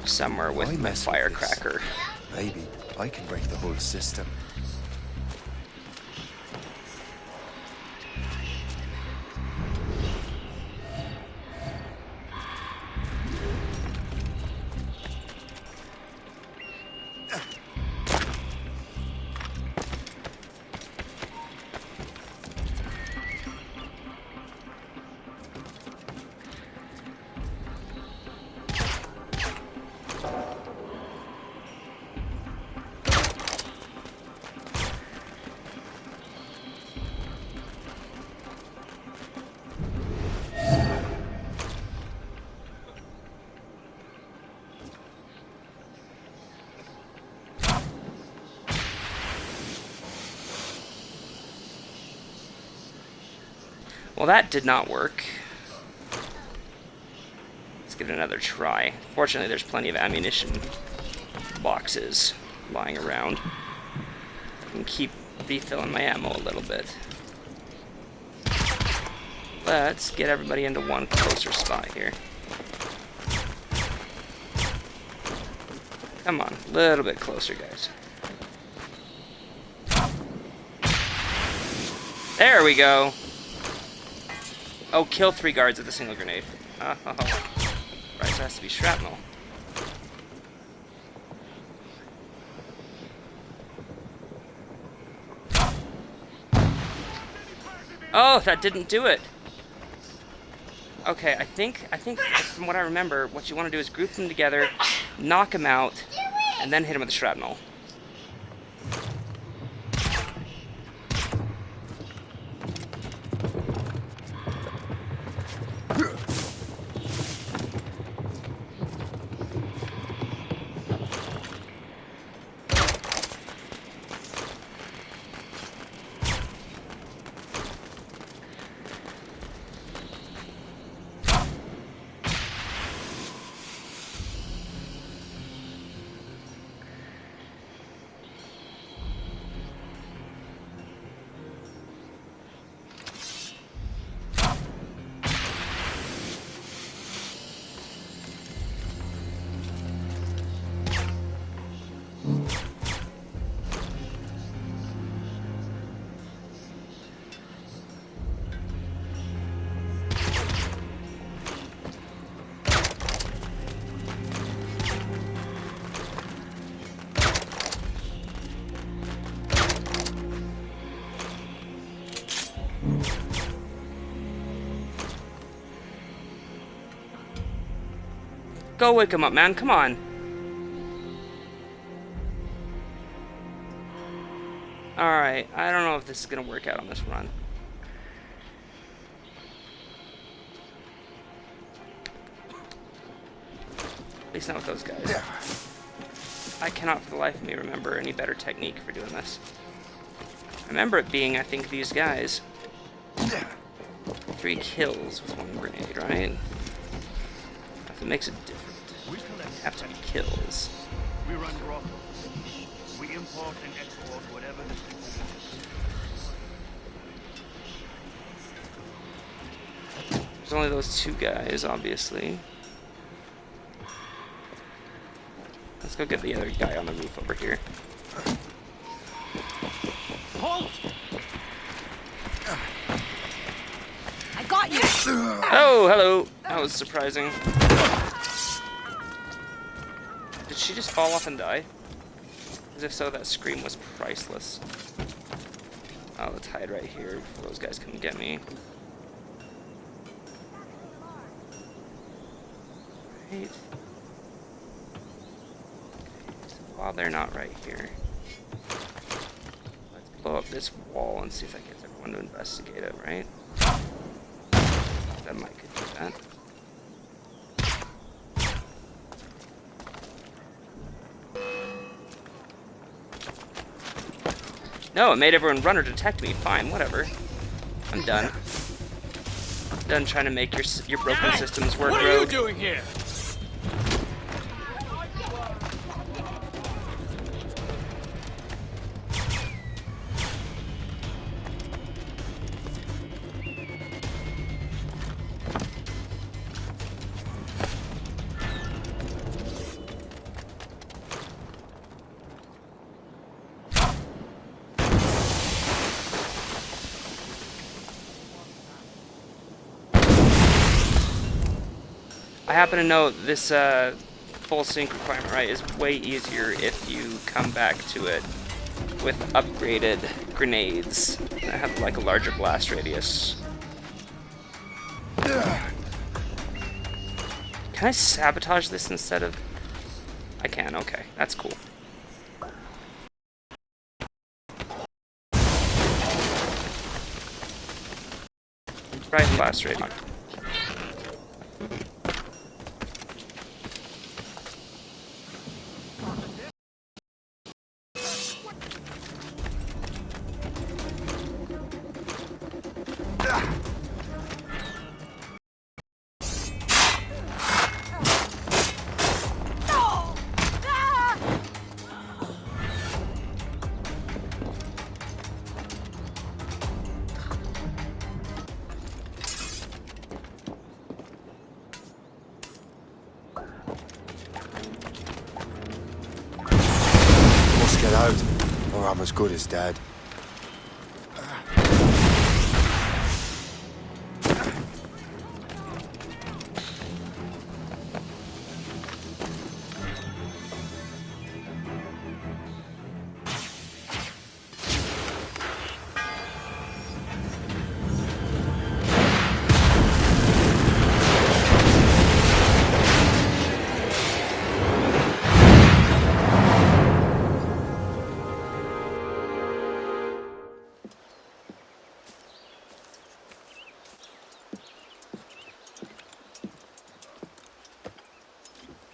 somewhere with my firecracker. Maybe I can break the whole system. Well, that did not work. Let's give it another try. Fortunately, there's plenty of ammunition boxes lying around. I can keep refilling my ammo a little bit. Let's get everybody into one closer spot here. Come on, a little bit closer, guys. There we go. Oh, kill 3 guards with a single grenade. Right, so it has to be shrapnel. Oh, that didn't do it. Okay, I think from what I remember, what you want to do is group them together, knock them out, and then hit them with the shrapnel. Go wake him up, man. Come on. Alright, I don't know if this is going to work out on this run. At least not with those guys. I cannot for the life of me remember any better technique for doing this. I remember it being, I think, these guys. 3 kills with 1 grenade, right? If it makes it different. You have to be kills. We run brothels. We import and export whatever the people need. There's only those 2 guys, obviously. Let's go get the other guy on the roof over here. Halt! I got you! Oh, hello! That was surprising. Did she just fall off and die? As if so, that scream was priceless. Oh, let's hide right here before those guys come get me. Right. While they're not right here, let's blow up this wall and see if that gets everyone to investigate it, right? That might could do that. No, it made everyone run or detect me. Fine, whatever. I'm done. Done trying to make your broken systems work, What are you Rogue. doing here? I happen to know this full sync requirement, right, is way easier if you come back to it with upgraded grenades that have like a larger blast radius. Can I sabotage this instead of... I can, okay, that's cool. Right, blast radius. Get out, or I'm as good as dead.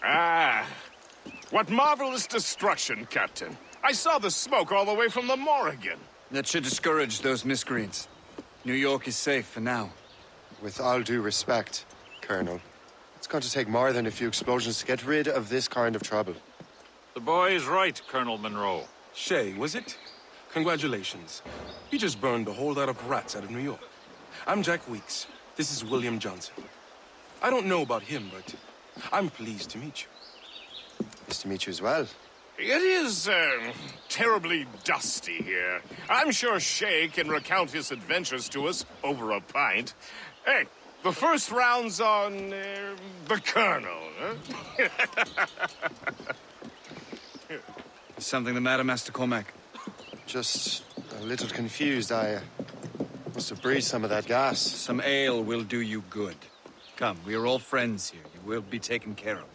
Ah, what marvelous destruction, Captain. I saw the smoke all the way from the Morrigan. That should discourage those miscreants. New York is safe for now. With all due respect, Colonel, it's going to take more than a few explosions to get rid of this kind of trouble. The boy is right, Colonel Monroe. Shay, was it? Congratulations. You just burned a whole lot of rats out of New York. I'm Jack Weeks. This is William Johnson. I don't know about him, but I'm pleased to meet you. Nice to meet you as well. It is, terribly dusty here. I'm sure Shay can recount his adventures to us over a pint. Hey, the first round's on, the Colonel, huh? Is something the matter, Master Cormac? Just a little confused. I must have breathed some of that gas. Some ale will do you good. Come, we are all friends here. You will be taken care of.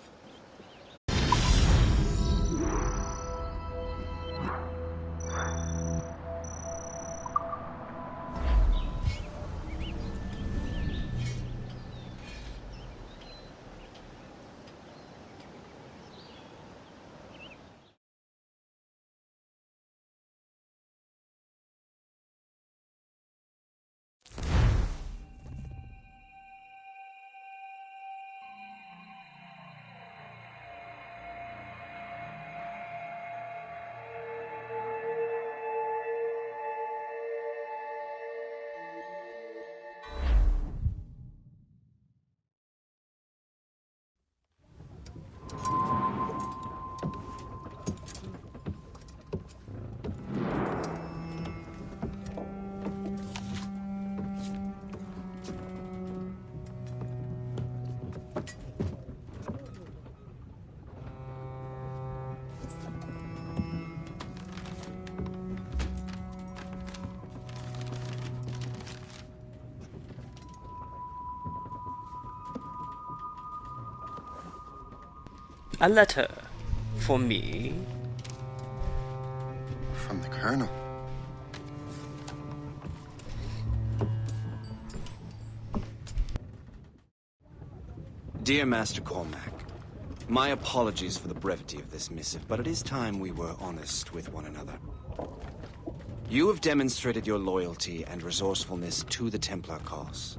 A letter for me. From the Colonel. Dear Master Cormac, my apologies for the brevity of this missive, but it is time we were honest with one another. You have demonstrated your loyalty and resourcefulness to the Templar cause.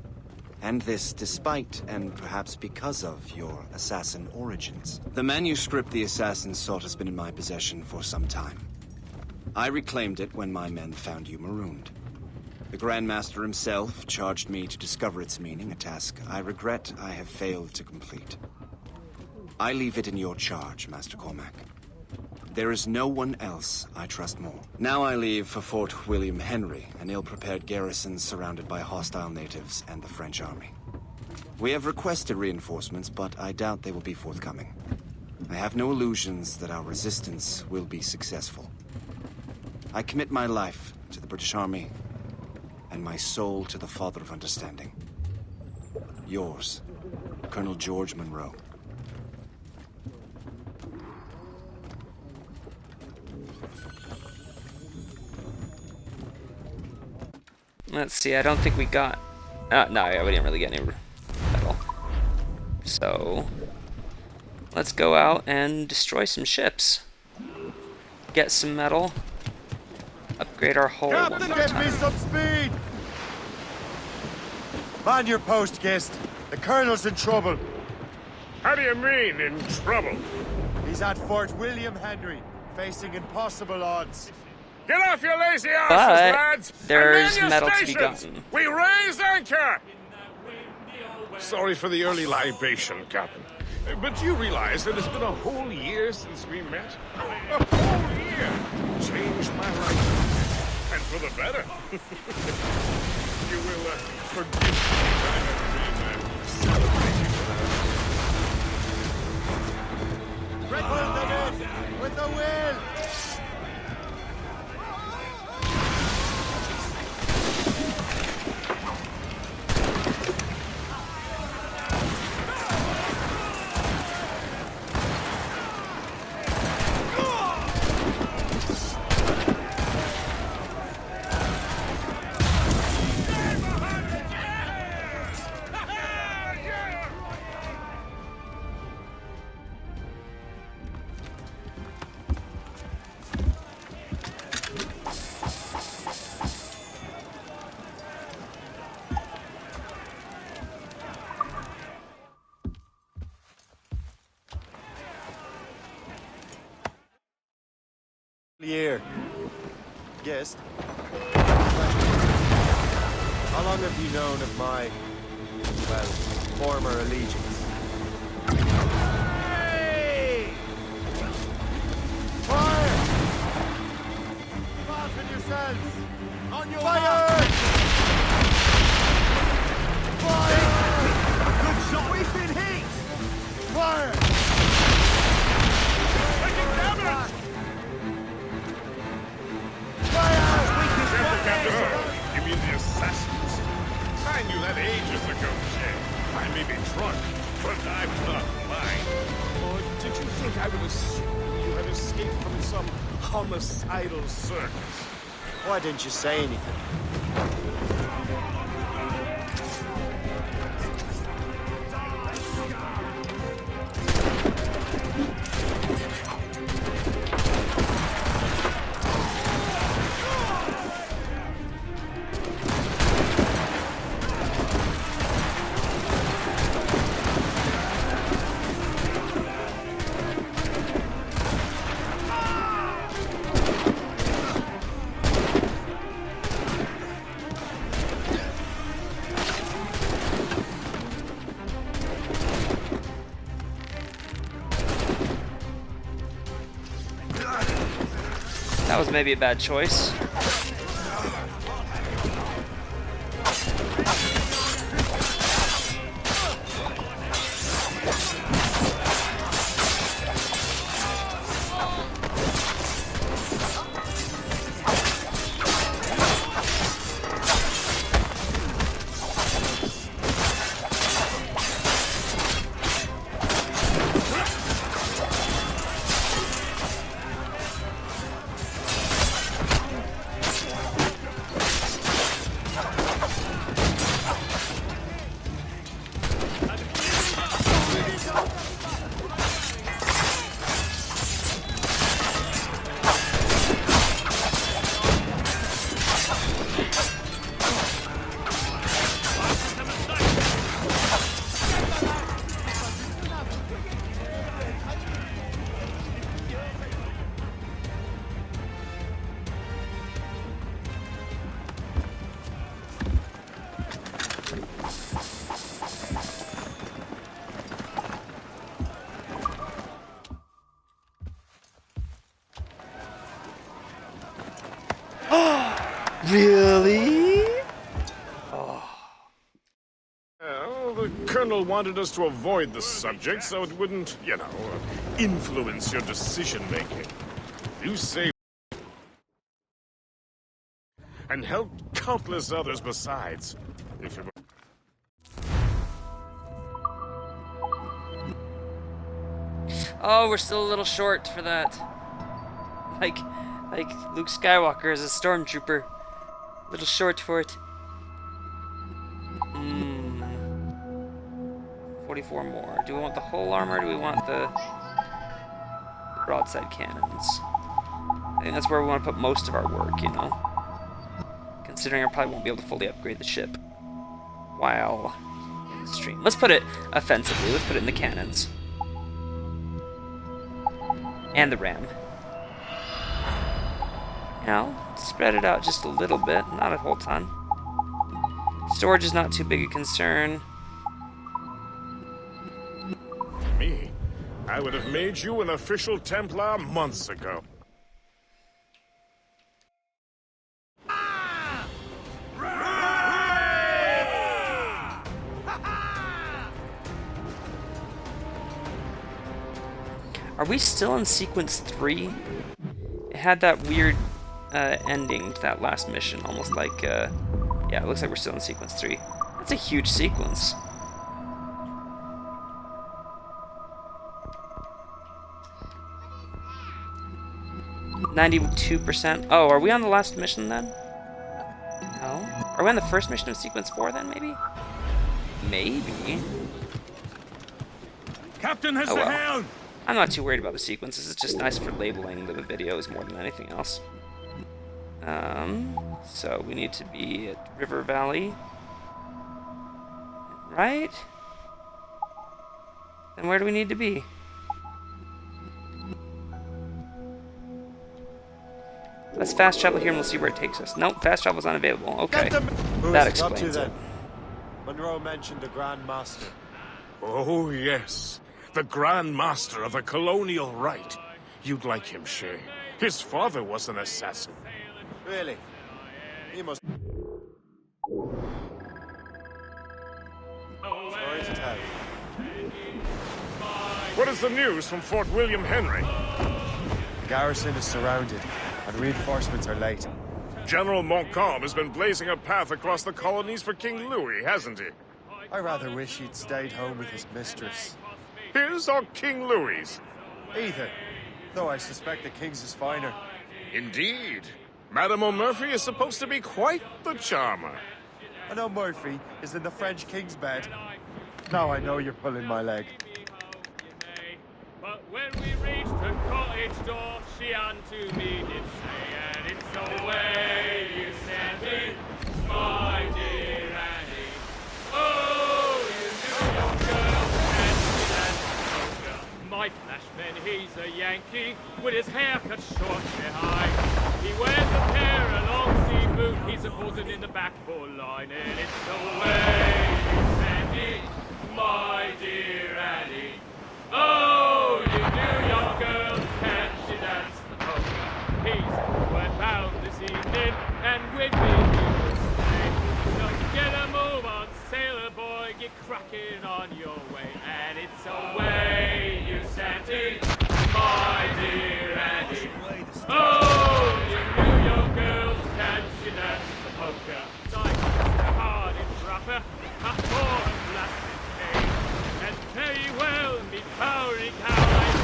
And this despite, and perhaps because of, your assassin origins. The manuscript the assassins sought has been in my possession for some time. I reclaimed it when my men found you marooned. The Grand Master himself charged me to discover its meaning, a task I regret I have failed to complete. I leave it in your charge, Master Cormac. There is no one else I trust more. Now I leave for Fort William Henry, an ill-prepared garrison surrounded by hostile natives and the French army. We have requested reinforcements, but I doubt they will be forthcoming. I have no illusions that our resistance will be successful. I commit my life to the British Army, and my soul to the Father of Understanding. Yours, Colonel George Monroe. Let's see, I don't think we got... no, yeah, we didn't really get any metal. So, let's go out and destroy some ships. Get some metal. Upgrade our hull one more Get me time. some speed! Man your post, Gist. The Colonel's in trouble. How do you mean, in trouble? He's at Fort William Henry, facing impossible odds. Get off your lazy asses, But lads! there's And man your metal to be stations! gotten. We raise anchor! Sorry for the early libation, Captain. But do you realize that it's been a whole year since we met? A whole year! Changed my life. And for the better. You will forgive me that I have been celebrating Pull them in with the will! Year. Yes. How long have you known of my, well, former allegiance? Hey! Fire! Fasten yourselves! On your fire! Fire! Good shot! We've been hit! Fire! Taking damage! You mean the assassins? I knew that ages ago, Jay. I may be drunk, but I'm not blind. Or did you think I would assume you had escaped from some homicidal circus? Why didn't you say anything? That was maybe a bad choice. Really? Well, the Colonel wanted us to avoid the subject so it wouldn't, you know, influence your decision-making. You saved and helped countless others besides. If you Oh, we're still a little short for that. Like Luke Skywalker as a stormtrooper. A little short for it. 44 more. Do we want the whole armor, or do we want the broadside cannons? I think that's where we want to put most of our work, you know? Considering I probably won't be able to fully upgrade the ship while in the stream. Let's put it offensively. Let's put it in the cannons. And the RAM. Now, spread it out just a little bit, not a whole ton. Storage is not too big a concern. me, I would have made you an official Templar months ago. Are we still in sequence 3? It had that weird ending to that last mission, almost like, yeah, it looks like we're still in sequence 3. That's a huge sequence. %. Oh, are we on the last mission then? No. Are we on the first mission of sequence 4 then, maybe? Maybe. Captain has Oh, the well. helm! I'm not too worried about the sequences. It's just nice for labeling the videos more than anything else. So we need to be at River Valley. Right? Then where do we need to be? Let's fast travel here and we'll see where it takes us. Nope, fast travel's unavailable. Okay. That explains it. Monroe mentioned the Grand Master. Oh, yes. The Grand Master of the Colonial Rite. You'd like him, Shay. His father was an assassin. Really? He must... Story to tell. What is the news from Fort William Henry? The garrison is surrounded, and reinforcements are late. General Montcalm has been blazing a path across the colonies for King Louis, hasn't he? I rather wish he'd stayed home with his mistress. His or King Louis's? Either, though I suspect the king's is finer. Indeed. Madame O'Murphy is supposed to be quite the charmer. I know Murphy is in the French king's bed. Now I know you're pulling my leg. But when we reached her cottage door, she unto me did say, and it's the way you sent me, my dear Annie. Oh, you knew your girl, and she danced poker. My flashman, he's a Yankee, with his hair cut short behind. He wears a pair of long sea boots, he's supported in the backbone line, and it's the way you sent me, my dear Annie. Oh, you knew your girl, can she dance the polka? He's homeward bound this evening, and with me he will stay. So get a move on, sailor boy, get cracking on your way. And it's away, you Santy, my dear Annie. Oh, you knew your girl, can she dance the polka? Like Mr. Hardin Trapper, a poor and blasted cage. And very well, me powering cow, I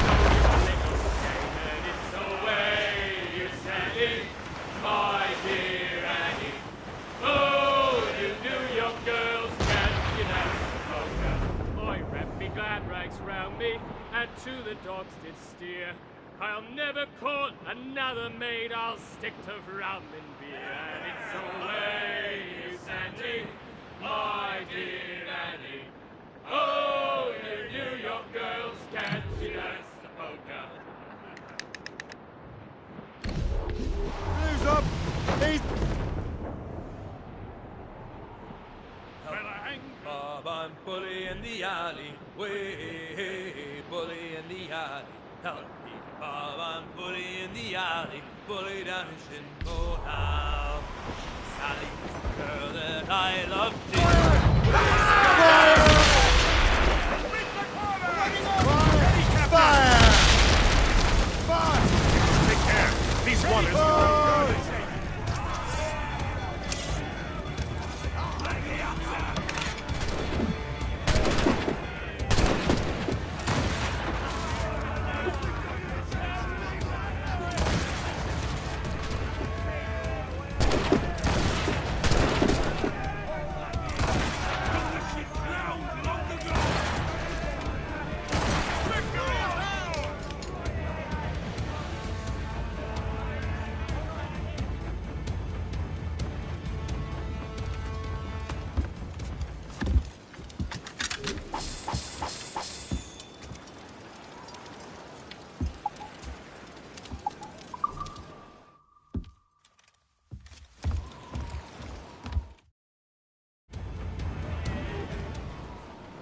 know you little game, and it's away, you Sandy, my dear Annie. Oh, you knew your girls, can you dance the polka? I wrapped me glad rags round me, and to the dogs did steer. I'll never court another maid, I'll stick to rum and beer. And it's away, you Sandy, my dear Annie. Oh, you New York girls, can't you dance the polka? Blues up! He's... Well, I Bob, I'm bully in the alley. Way, bully in the alley. Help me, Bob, I'm bully in the alley. Bully down in Shinbo now. Sally, the girl that I love Take care. These waters.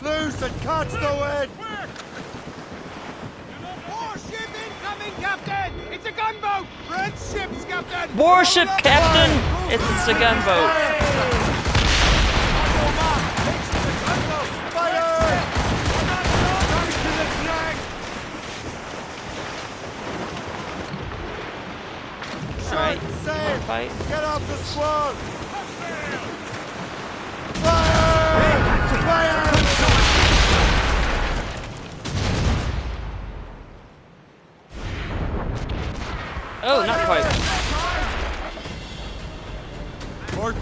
Loose and catch the wind! Warship incoming, Captain! It's a gunboat! Red ships, Captain! Warship, Captain! It's a gunboat. Alright, more fight. Get off the squad! Fire! Fire! Oh, not quite. Lord.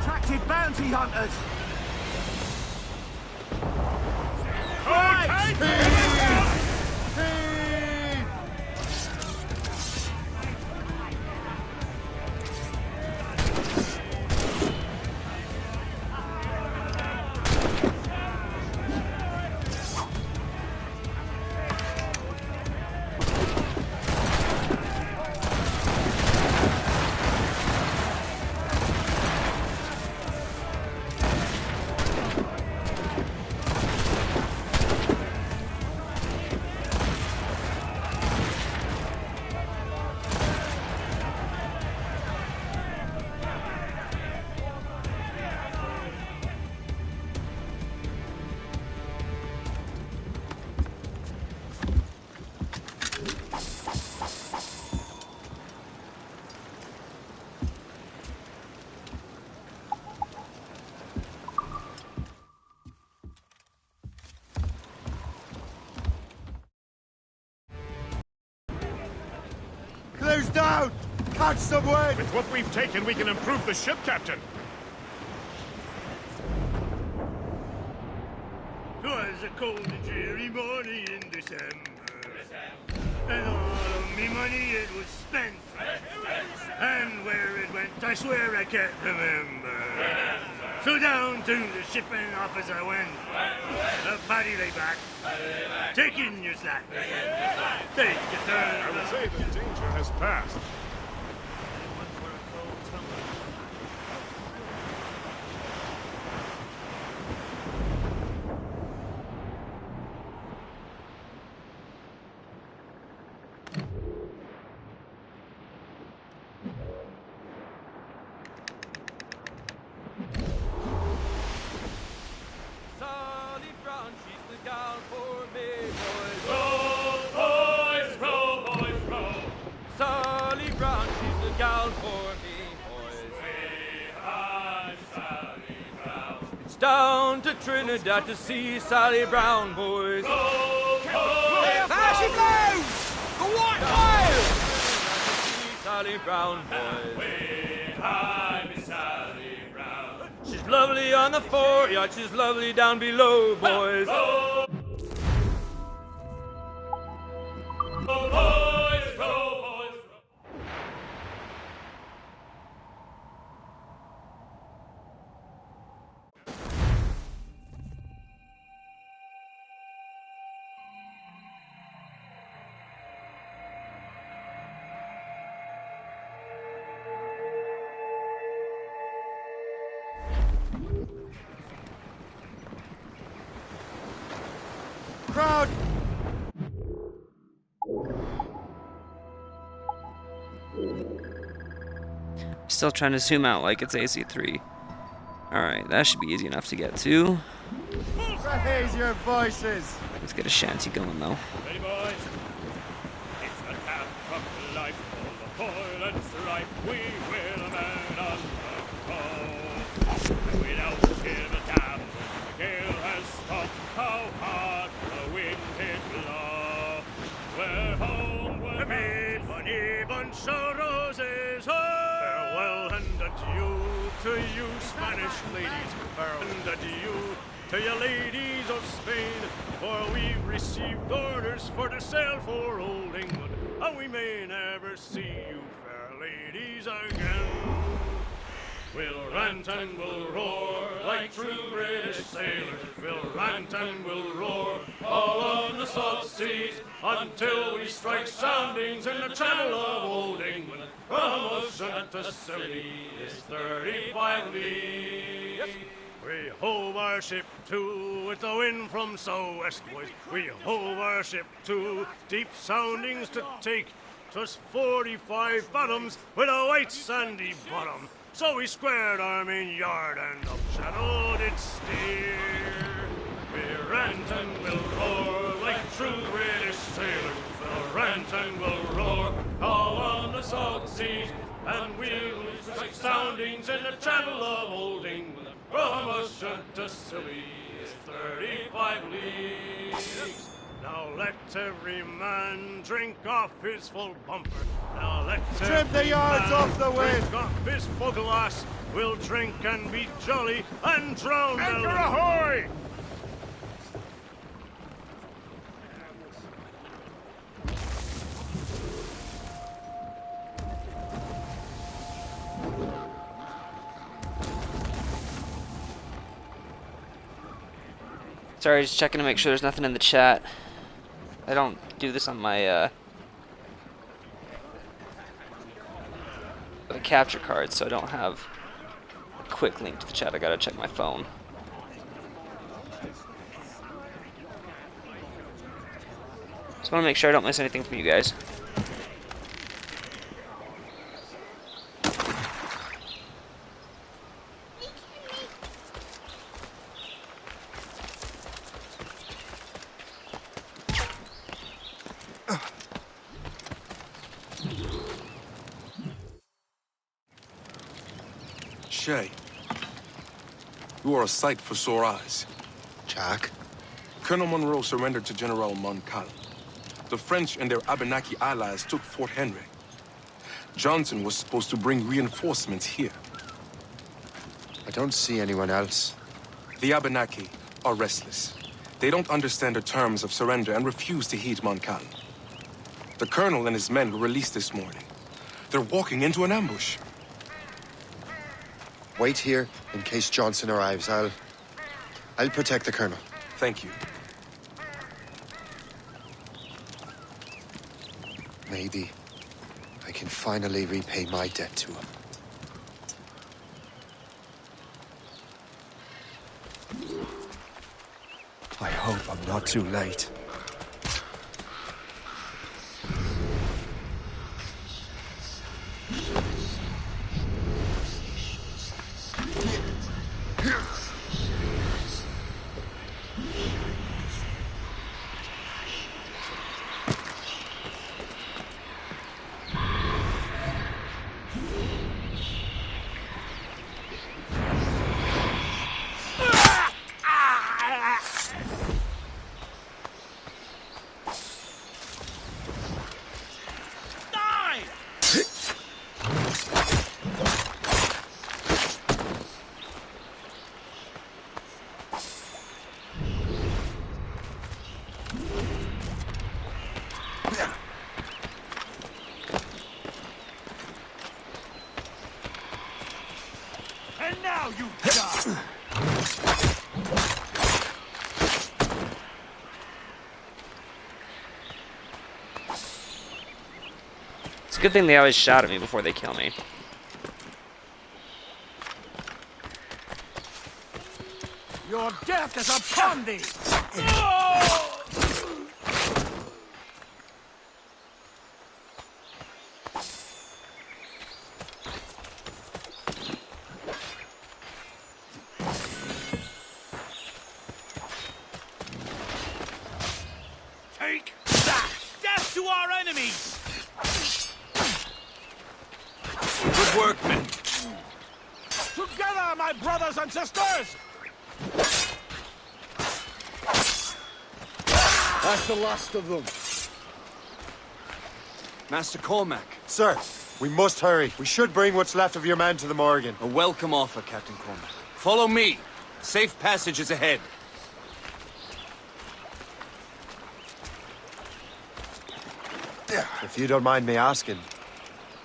Attracted bounty hunters! Close down! Catch some wind! With what we've taken, we can improve the ship, Captain. 'Twas a cold and dreary morning in December, and all of me money it was spent, and where it went I swear I can't remember. So down to the shipping office I went, the paddy lay back, taking your slack, take your turn. I would say the danger has passed. Sally Brown, she's the gal for me, boys. Row, boys, row, boys, row! Sally Brown, she's the gal for me, boys. I'm Sally Brown. It's down to Trinidad to see Sally Brown, boys. Row, boys, There she blows! The white whale! Sally Brown, boys. I'm Sally Brown. She's lovely on the foreyard, she's lovely down below, boys. Row, boys, row, boys, row! crowd! Still trying to zoom out like it's AC3. Alright, that should be easy enough to get to. Raise your voices! Let's get a shanty going though. Ready, boys? It's a camp of life, full of toil and strife. We will man on the go. And without fear the dam, when the gale has stopped, how hard the wind did blow. We're home, we're Amid money, bunch of roses, farewell and adieu to you, Spanish ladies. Farewell and adieu to you, ladies of Spain. For we've received orders for to sail for old England, and we may never see you, fair ladies, again. We'll rant and we'll roar like true British sailors. We'll rant and we'll roar all on the salt seas until we strike soundings in the channel of old England. From Ocean to Scilly is 35 leagues. We hove our ship to with the wind from southwest, boys. We hove our ship to, deep soundings to take. 'Twas 45 fathoms with a white sandy bottom. So we squared our main yard and up shadow did steer. We rant and we'll roar like true British sailors. We'll rant and we'll roar all on the salt seas, and we'll strike soundings in the channel of old England. From Ocean to Scilly is 35 leagues. Now let every man drink off his full bumper. Now let Trim the yards off the wind. Drink off his full glass. We'll drink and be jolly and drown Anchor ahoy! Sorry, just checking to make sure there's nothing in the chat. I don't do this on my capture card, so I don't have a quick link to the chat. I gotta check my phone. Just want to make sure I don't miss anything from you guys. Shay, you are a sight for sore eyes. Jack? Colonel Monroe surrendered to General Montcalm. The French and their Abenaki allies took Fort Henry. Johnson was supposed to bring reinforcements here. I don't see anyone else. The Abenaki are restless. They don't understand the terms of surrender and refuse to heed Montcalm. The colonel and his men were released this morning. They're walking into an ambush. Wait here in case Johnson arrives. I'll protect the colonel. Thank you. Maybe I can finally repay my debt to him. I hope I'm not too late. And now you die! It's a good thing they always shout at me before they kill me. Your death is upon thee! Oh! work, men. Together, my brothers and sisters! That's the last of them. Master Cormac. Sir, we must hurry. We should bring what's left of your men to the Morgan. A welcome offer, Captain Cormac. Follow me. Safe passage is ahead. If you don't mind me asking,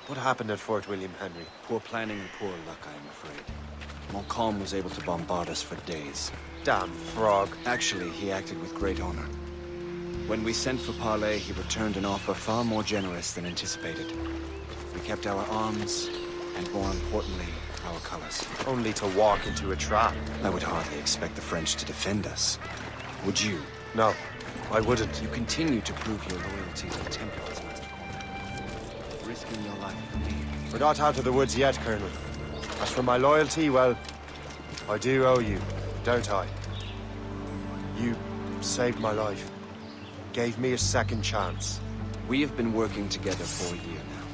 what happened at Fort William Henry? Poor planning and poor luck, I am afraid. Montcalm was able to bombard us for days. Damn frog. Actually, he acted with great honor. When we sent for parley, he returned an offer far more generous than anticipated. We kept our arms, and more importantly, our colors. Only to walk into a trap. I would hardly expect the French to defend us. Would you? No, I wouldn't. You continue to prove your loyalty to the Templars, Master Cormac. Risking your life for me. We're not out of the woods yet, Colonel. As for my loyalty, well, I do owe you, don't I? You saved my life. Gave me a second chance. We have been working together for a year now.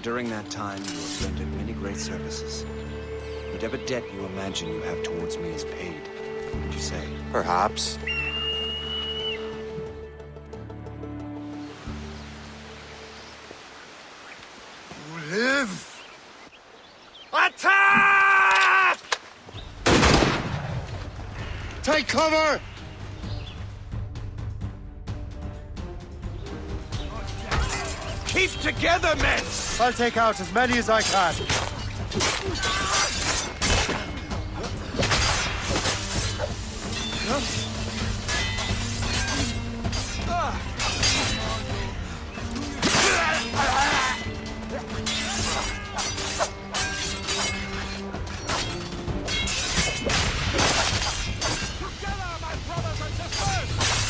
During that time, you have rendered many great services. Whatever debt you imagine you have towards me is paid, would you say? Perhaps. Live! Attack! Take cover! Keep together, men! I'll take out as many as I can.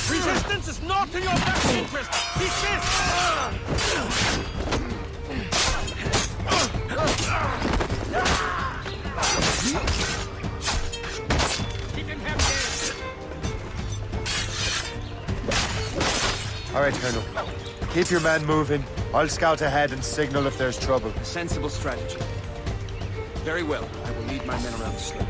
Resistance is not in your best interest! Desist! Keep him hefty! All right, Colonel. Keep your men moving. I'll scout ahead and signal if there's trouble. A sensible strategy. Very well. I will lead my men around the slope.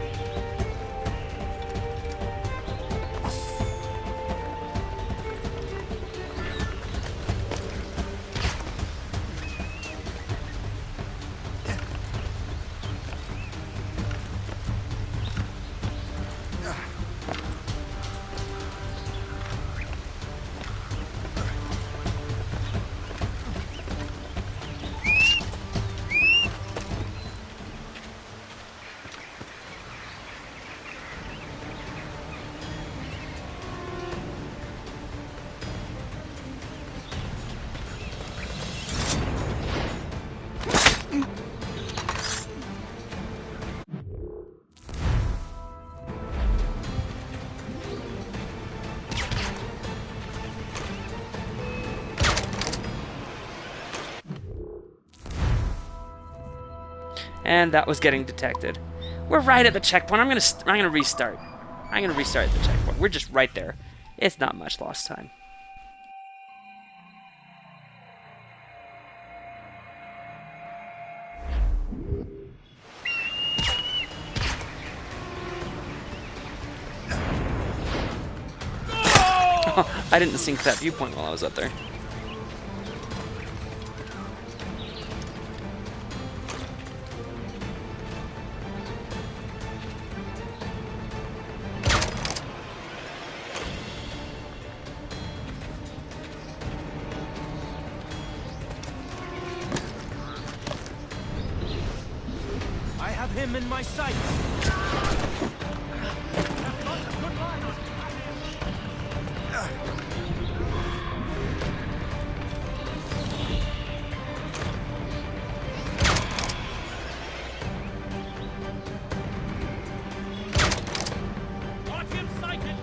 And that was getting detected. We're right at the checkpoint. I'm gonna restart. I'm gonna restart the checkpoint. We're just right there. It's not much lost time. I didn't sync that viewpoint while I was up there. I have him in my sights. Got him sighted!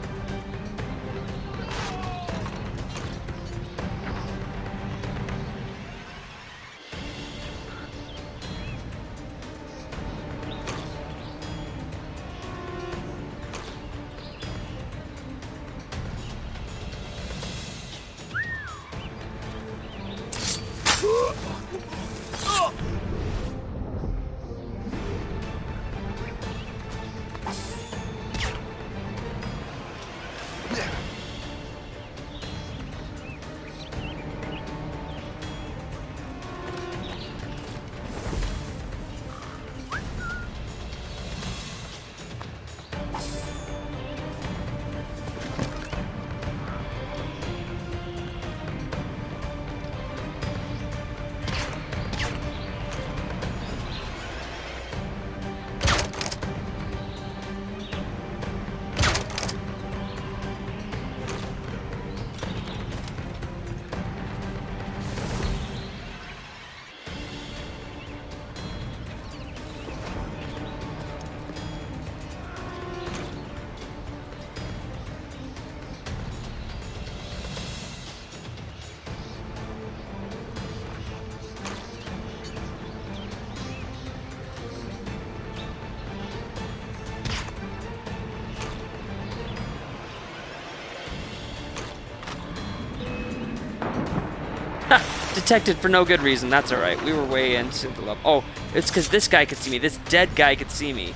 detected for no good reason. That's alright. We were way into the level. Oh, it's because this guy could see me. This dead guy could see me.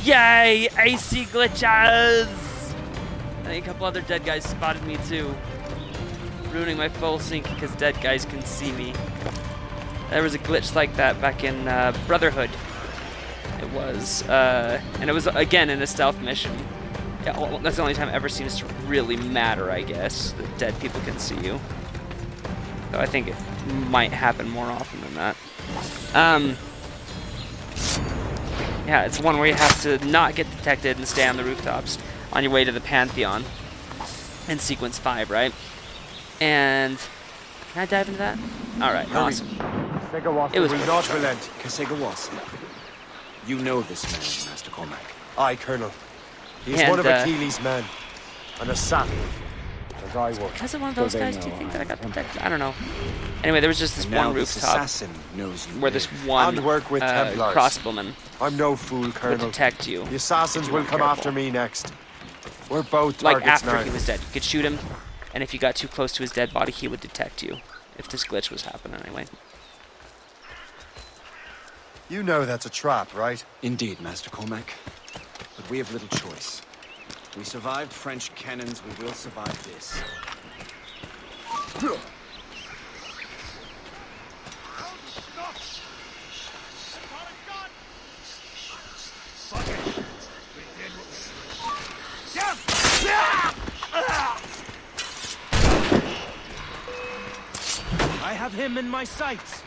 Yay! AC glitches! I think a couple other dead guys spotted me too. Ruining my full sync because dead guys can see me. There was a glitch like that back in Brotherhood. It was, and it was again in a stealth mission. Yeah, well, that's the only time I've ever seen it really matter, I guess, that dead people can see you. Though I think it might happen more often than that. Yeah, it's one where you have to not get detected and stay on the rooftops on your way to the Pantheon in Sequence 5, right? And can I dive into that? All right, awesome. It was will not relent. Kasegawasa. You know this man, Master Cormac. Aye, Colonel. He's And, one of Achilles' men. An assassin. As I was. Because of one of those guys, do you think that I got detected? I don't know. Anyway, there was just this one rooftop assassin knows you where this one And work with Templars. crossbowman I'm no fool, Colonel. would detect you. The assassins if you will weren't come careful. after me next. We're both Like targets after now. he was dead. You could shoot him, and if you got too close to his dead body, he would detect you. If this glitch was happening anyway. You know that's a trap, right? Indeed, Master Cormac. But we have little choice. We survived French cannons, we will survive this. I have him in my sights.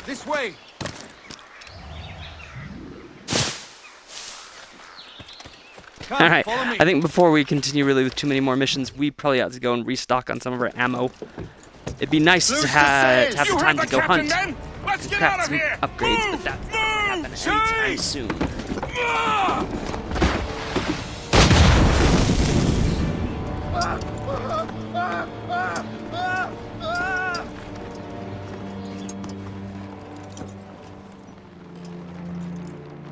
This way! Alright, I think before we continue really with too many more missions, we probably ought to go and restock on some of our ammo. It'd be nice to have the time to go hunt and craft some upgrades, but that's not going to happen anytime soon.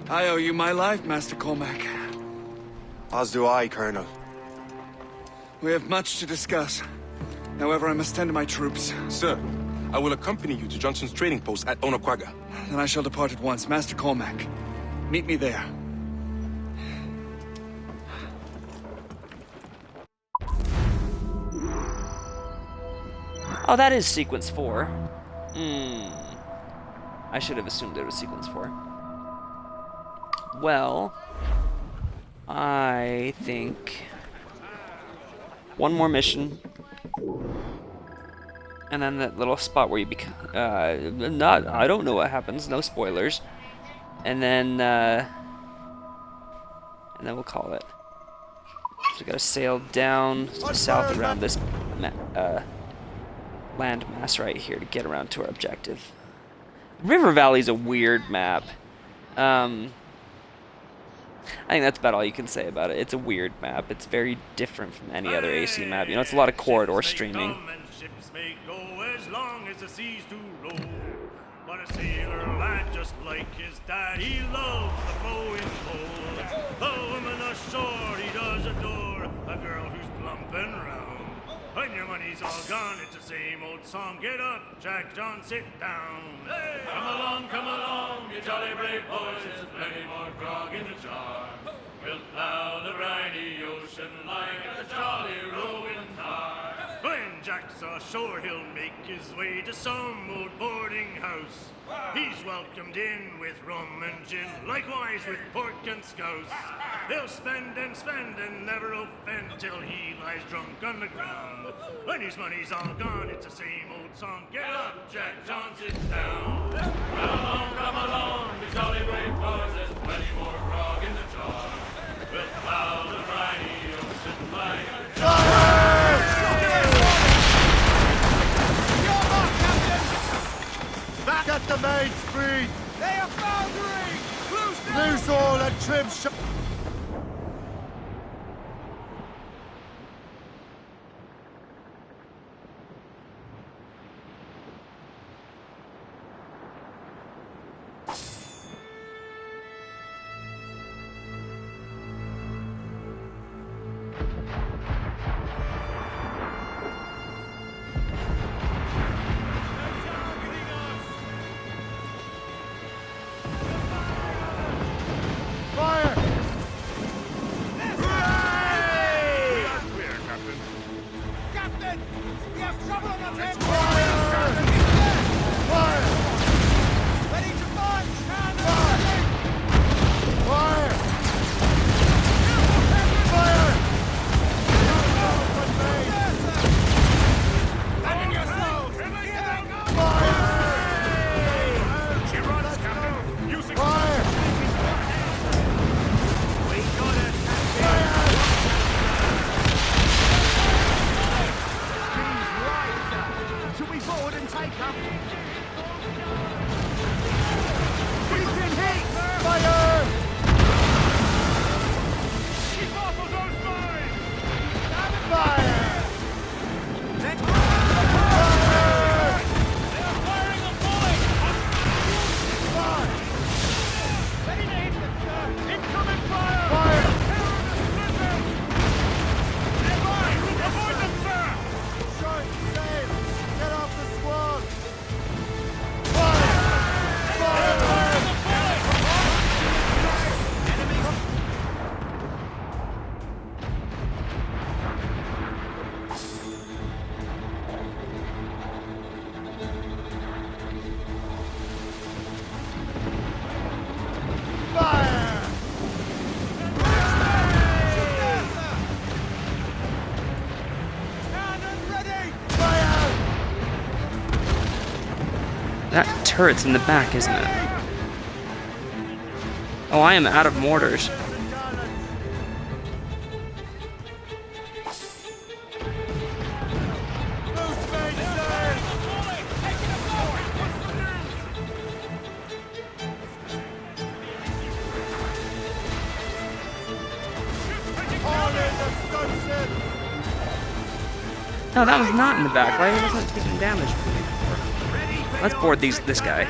I owe you my life, Master Cormac. As do I, Colonel. We have much to discuss. However, I must tend to my troops. Sir, I will accompany you to Johnson's trading post at Onaqaga. Then I shall depart at once. Master Cormac, meet me there. Oh, that is Sequence 4. I should have assumed it was Sequence 4. Well, I think one more mission, and then that little spot where you become I don't know what happens, no spoilers, and then we'll call it. So we gotta sail down to the south around this land mass right here to get around to our objective. River Valley's a weird map. I think that's about all you can say about it. It's a weird map. It's very different from any other AC map. You know, it's a lot of corridor streaming. Ships may go as long as the seas do roll. But a sailor lad just like his dad, he loves the flowing pole. The woman ashore he does adore, a girl who's plump and round. When your money's all gone, it's the same old song. Get up, Jack John, sit down. Hey, come along, you jolly brave boys. There's plenty more grog in the jar. We'll plow the briny ocean like a jolly rowing tar. When Jack's ashore, he'll make his way to some old boarding house. He's welcomed in with rum and gin, likewise with pork and scouse. He'll spend and never offend till he lies drunk on the ground. When his money's all gone, it's the same old song. Get up, Jack John, sit down. Come along, you jolly brave boys. There's plenty more grog in the jar. We'll plow the briny ocean like a Back at the main speed! They are foundering! Loose all and trim shot! That turret's in the back, isn't it? Oh, I am out of mortars. No, that was not in the back. Why wasn't it taking damage from me before? Let's board this guy.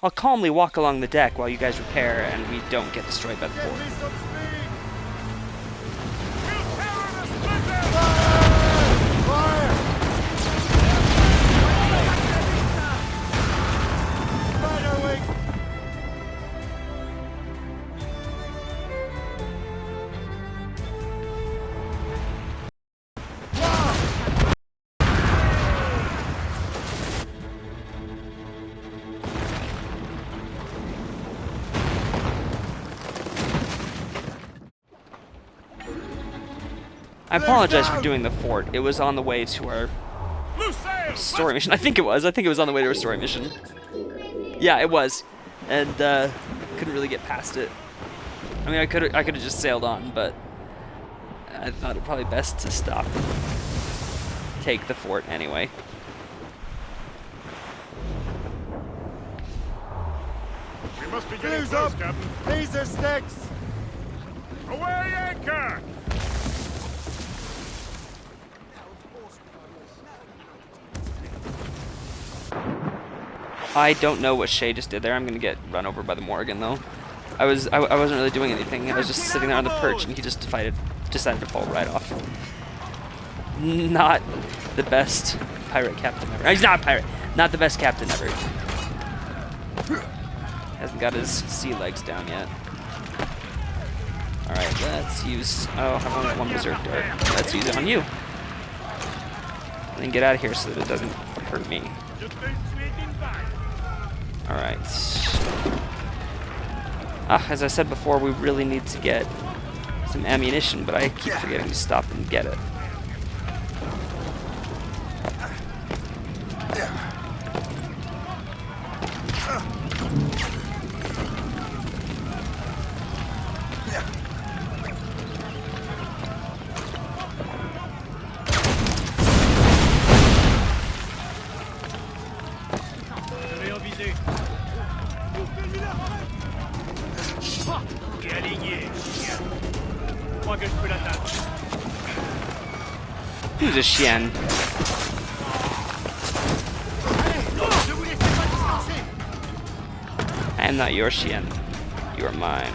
I'll calmly walk along the deck while you guys repair and we don't get destroyed by the fort. I apologize for doing the fort. It was on the way to our story mission. I think it was on the way to our story mission. Yeah, it was. And couldn't really get past it. I mean, I could have just sailed on, but I thought it probably best to stop. Take the fort anyway. We must be getting close, Captain. These are sticks! Away anchor! I don't know what Shay just did there. I'm gonna get run over by the Morrigan though. I wasn't really doing anything. I was just sitting there on the perch and he just decided to fall right off. Not the best pirate captain ever. He's not a pirate. Not the best captain ever. Hasn't got his sea legs down yet. Alright, let's use... Oh, I've only got one berserk dart. Let's use it on you. And then get out of here so that it doesn't hurt me. Alright. As I said before, we really need to get some ammunition, but I keep forgetting to stop and get it. Who's a chien? I am not your chien. You are mine.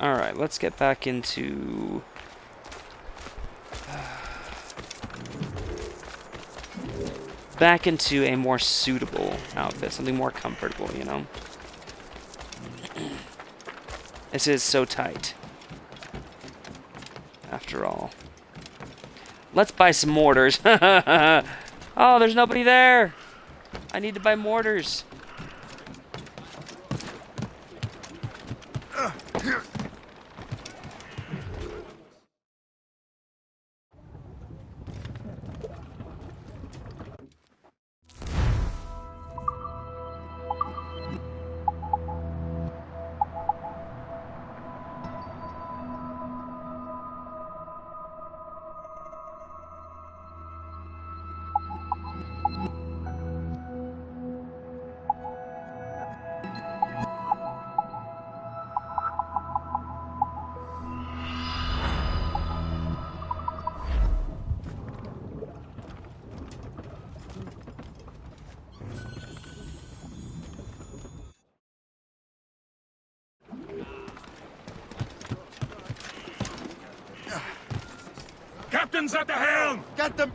Alright, let's get back into... back into a more suitable outfit, something more comfortable, you know? This is so tight. After all. Let's buy some mortars. Oh, there's nobody there! I need to buy mortars. Captain's at the helm! Get them!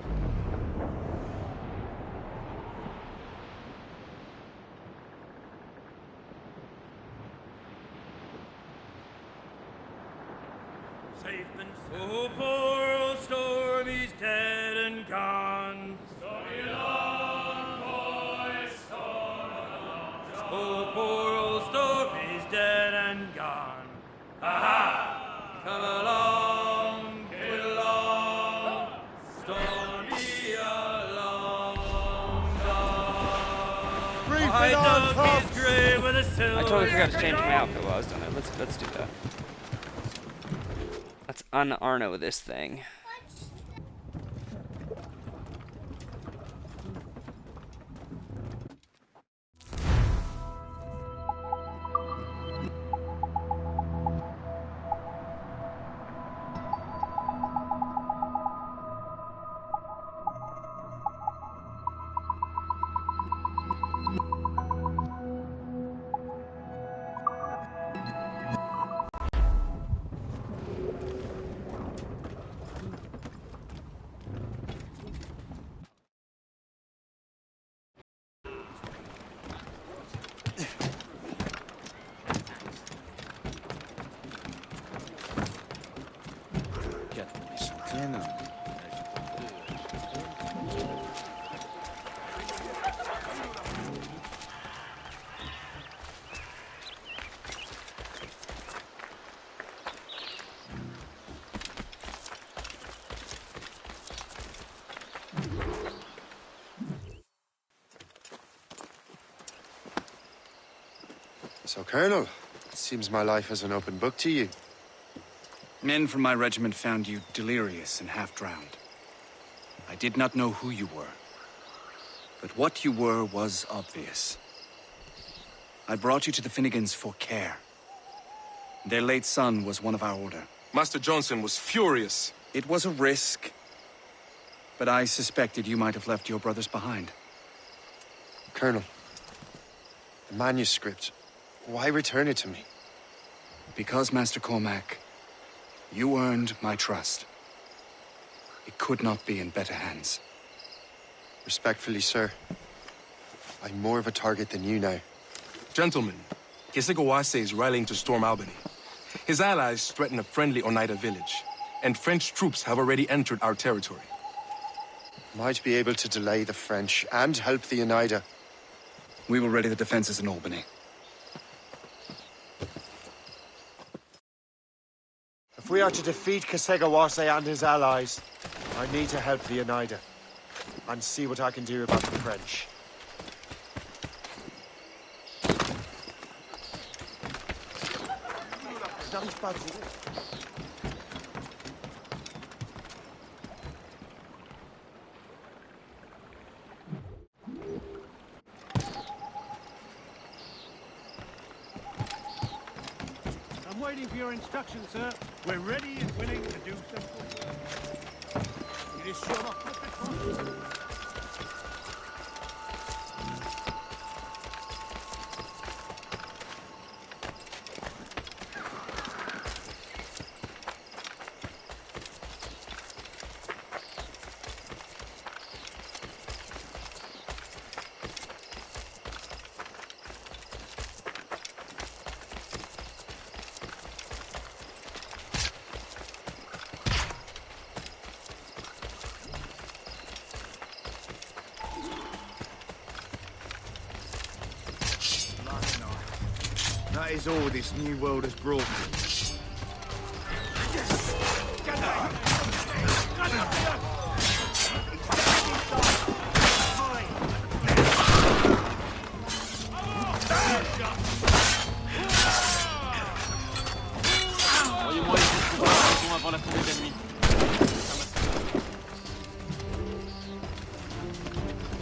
Safe and so poor old Stormy's dead and gone. Stormy along, boys, storm along. Oh, poor old Stormy's dead and gone. Ha-ha! Come along, get along. Stormy along, gone. I dug his grave with a silver. I totally forgot to change my outfit while I was done it. Let's do that. Let's un-Arno this thing. So, Colonel, it seems my life is an open book to you. Men from my regiment found you delirious and half-drowned. I did not know who you were. But what you were was obvious. I brought you to the Finnegans for care. Their late son was one of our order. Master Johnson was furious. It was a risk, but I suspected you might have left your brothers behind. Colonel, the manuscript, why return it to me? Because, Master Cormac, you earned my trust. It could not be in better hands. Respectfully, sir, I'm more of a target than you now. Gentlemen, Kesegowaase is rallying to storm Albany. His allies threaten a friendly Oneida village, and French troops have already entered our territory. Might be able to delay the French and help the Oneida. We will ready the defenses in Albany. If we are to defeat Kesegowaase and his allies, I need to help the Oneida and see what I can do about the French. I'm waiting for your instructions, sir. We're ready and willing to do something. It is sure not perfect for us. That is all this new world has brought me. Envoyez-moi les secondes avant la tombée de la nuit.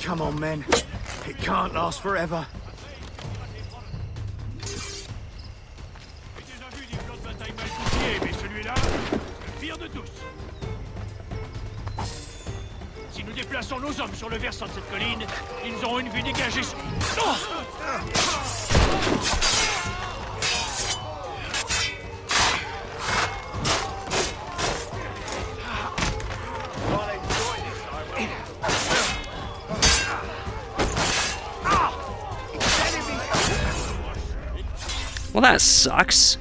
Come on, men. It can't last forever. J'ai déjà vu des plans de bataille mal goupillés, mais celui-là, c'est le pire de tous. Si nous déplaçons nos hommes sur le versant de cette colline, ils auront une vue dégagée sur... Oh! Well, that sucks.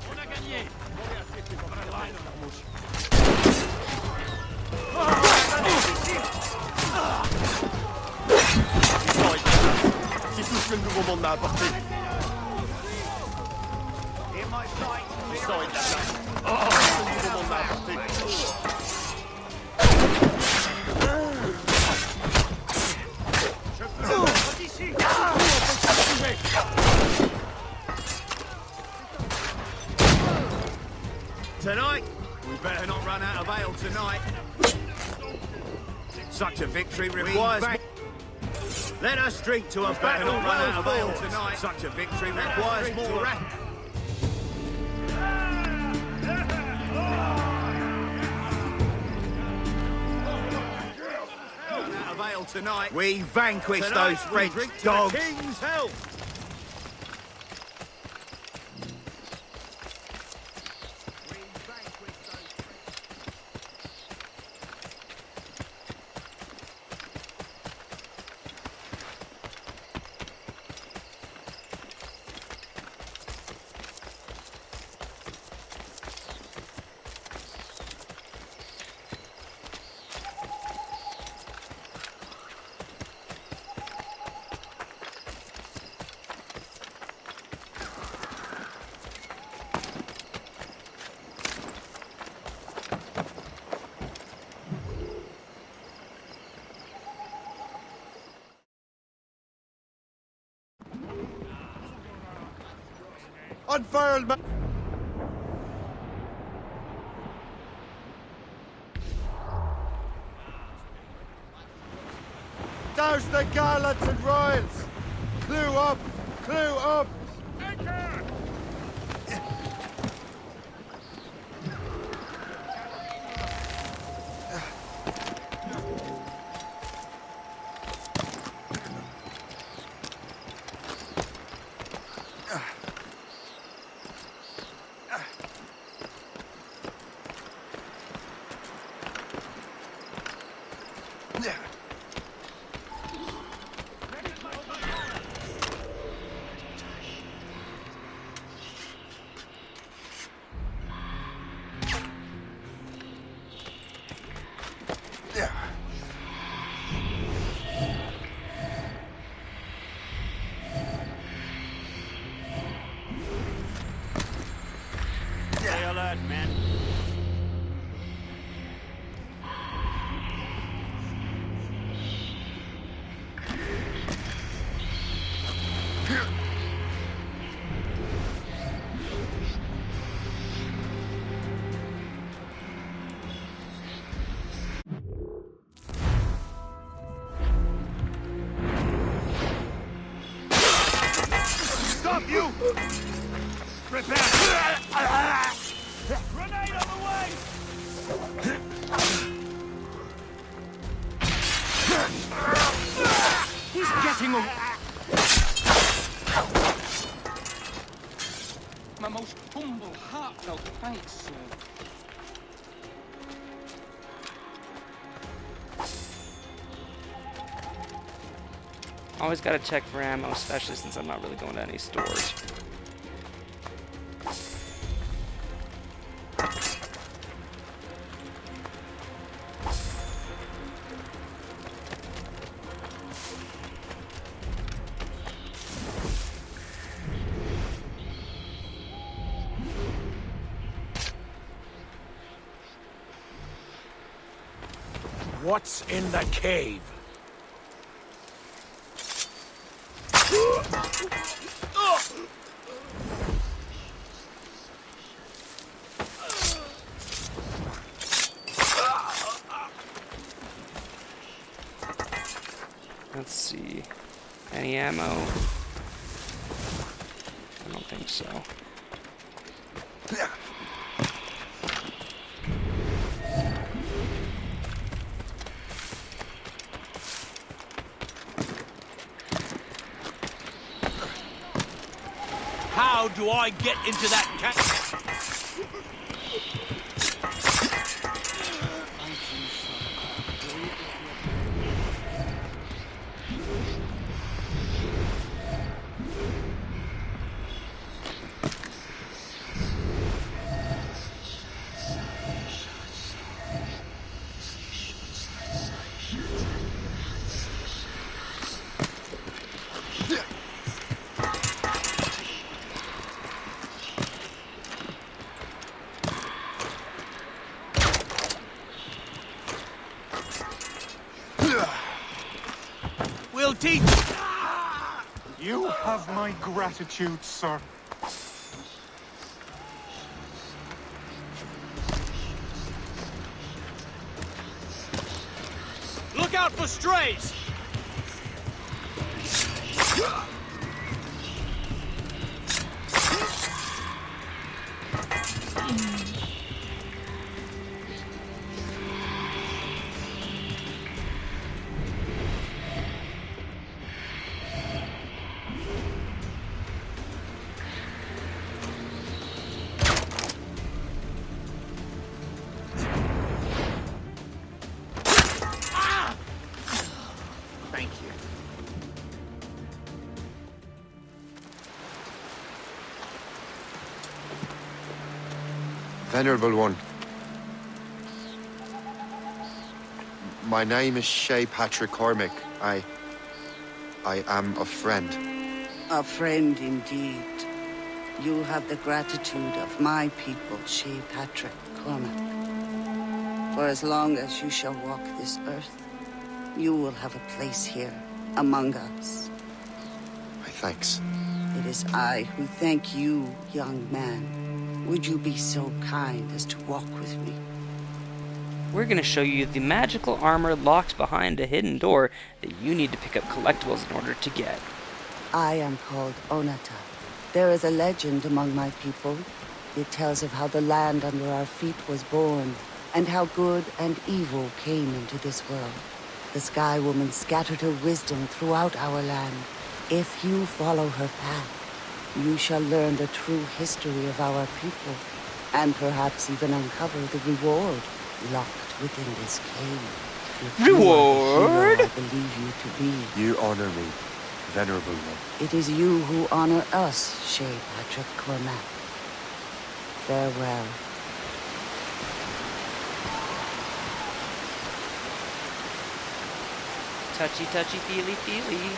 On a gagné! C'est tout ce que le nouveau monde m'a apporté. Tonight, we better not run out of ale tonight. Such a victory requires... Let us drink to a battle run out of ale tonight. Such a victory requires more rap. Out of ale tonight. We vanquish those French dogs. King's health. Unfurled, man! Douse the gallants and royals! Clue up! Clue up! Stay alert, man. Stop you! Prepare! Grenade on the way! He's getting away! My most humble, heartfelt thanks, sir. Always gotta check for ammo, especially since I'm not really going to any stores. What's in the cave? Let's see. Any ammo? I don't think so. How do I get into that cat? We'll teach. You have my gratitude, sir. Look out for strays! Thank you. Venerable One. My name is Shay Patrick Cormac. I am a friend. A friend indeed. You have the gratitude of my people, Shay Patrick Cormac. For as long as you shall walk this earth, you will have a place here, among us. My thanks. It is I who thank you, young man. Would you be so kind as to walk with me? We're going to show you the magical armor locked behind a hidden door that you need to pick up collectibles in order to get. I am called Onata. There is a legend among my people. It tells of how the land under our feet was born, and how good and evil came into this world. The Sky Woman scattered her wisdom throughout our land. If you follow her path, you shall learn the true history of our people, and perhaps even uncover the reward locked within this cave. If Reward? You are the hero I believe you to be. You honor me, Venerable One. It is you who honor us, Shay Patrick Cormac. Farewell. Touchy, touchy, feely, feely.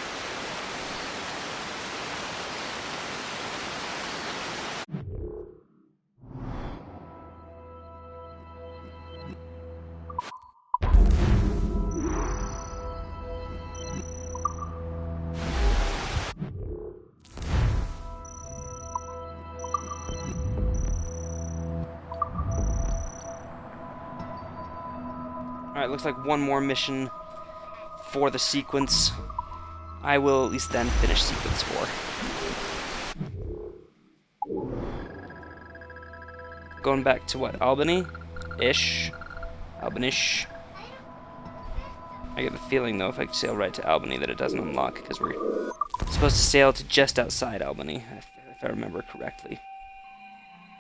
Alright, looks like one more mission for the sequence. I will at least then finish sequence 4. Going back to what, Albany-ish? Albany-ish. I get the feeling though if I sail right to Albany that it doesn't unlock because we're supposed to sail to just outside Albany, if I remember correctly.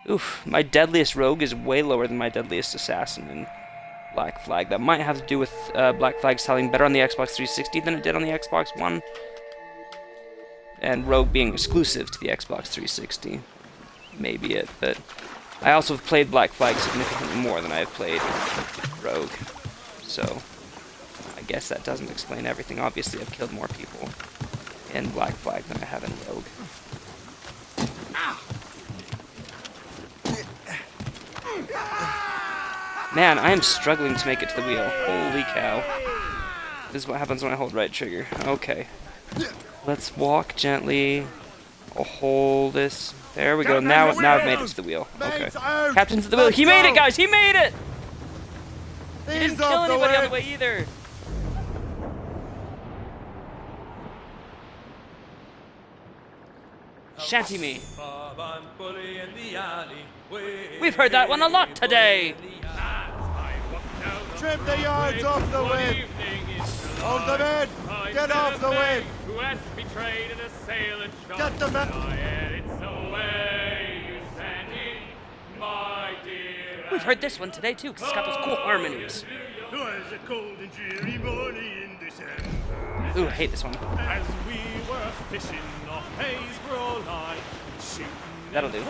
Oof, my deadliest rogue is way lower than my deadliest assassin in Black Flag. That might have to do with Black Flag selling better on the Xbox 360 than it did on the Xbox One. and Rogue being exclusive to the Xbox 360 may be it, but I also have played Black Flag significantly more than I have played Rogue, so I guess that doesn't explain everything. Obviously, I've killed more people in Black Flag than I have in Rogue. Man, I am struggling to make it to the wheel. Holy cow. This is what happens when I hold right trigger. Okay. Let's walk gently. I'll hold this. There we go. Now I've made it to the wheel. Okay. Captain's at the wheel. He made it, guys! He made it! He didn't kill anybody on the way either. Shanty me. We've heard that one a lot today. Trim the yards off the wind. Hold them in. Get off the wind. Who has betrayed an assailant? Get them in. We've heard this one today too, because it's got those cool harmonies. Twas a cold and dreary morning in December. Ooh, I hate this one. As we were fishing off Haysborough line, shooting That'll do.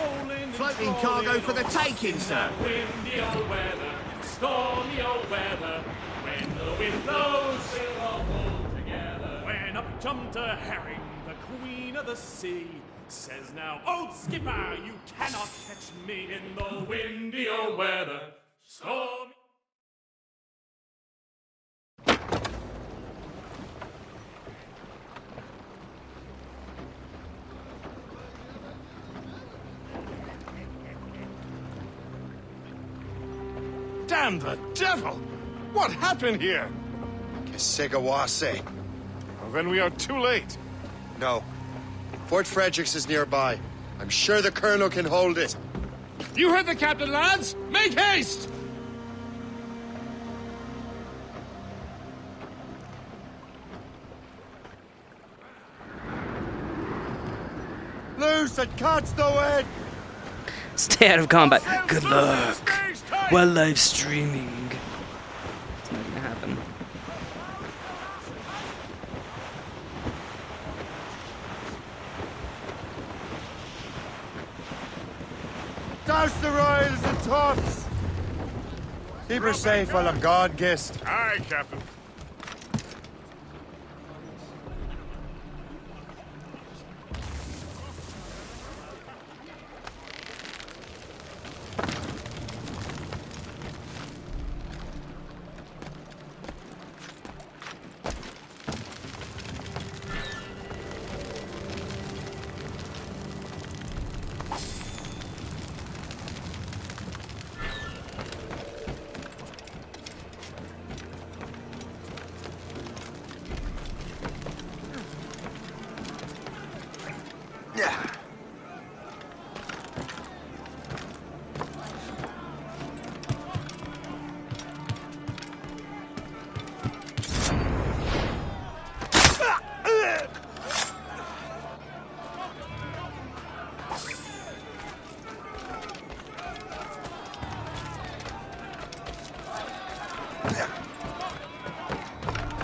Floating cargo for the taking, sir. windy old weather, stormy old weather. When the wind blows, we'll all pull together. When up jumped a herring, the queen of the sea, says now, old skipper, you cannot catch me in the windy old weather, stormy. Damn the devil! What happened here? Kesigawase. Well, then we are too late. No. Fort Fredericks is nearby. I'm sure the Colonel can hold it. You heard the captain, lads! Make haste! Loose and catch the wind! Stay out of combat. Good luck. While live streaming. It's not gonna happen. Douse the royals and tops! Keep her safe while I'm gone, Gist. Aye, Captain.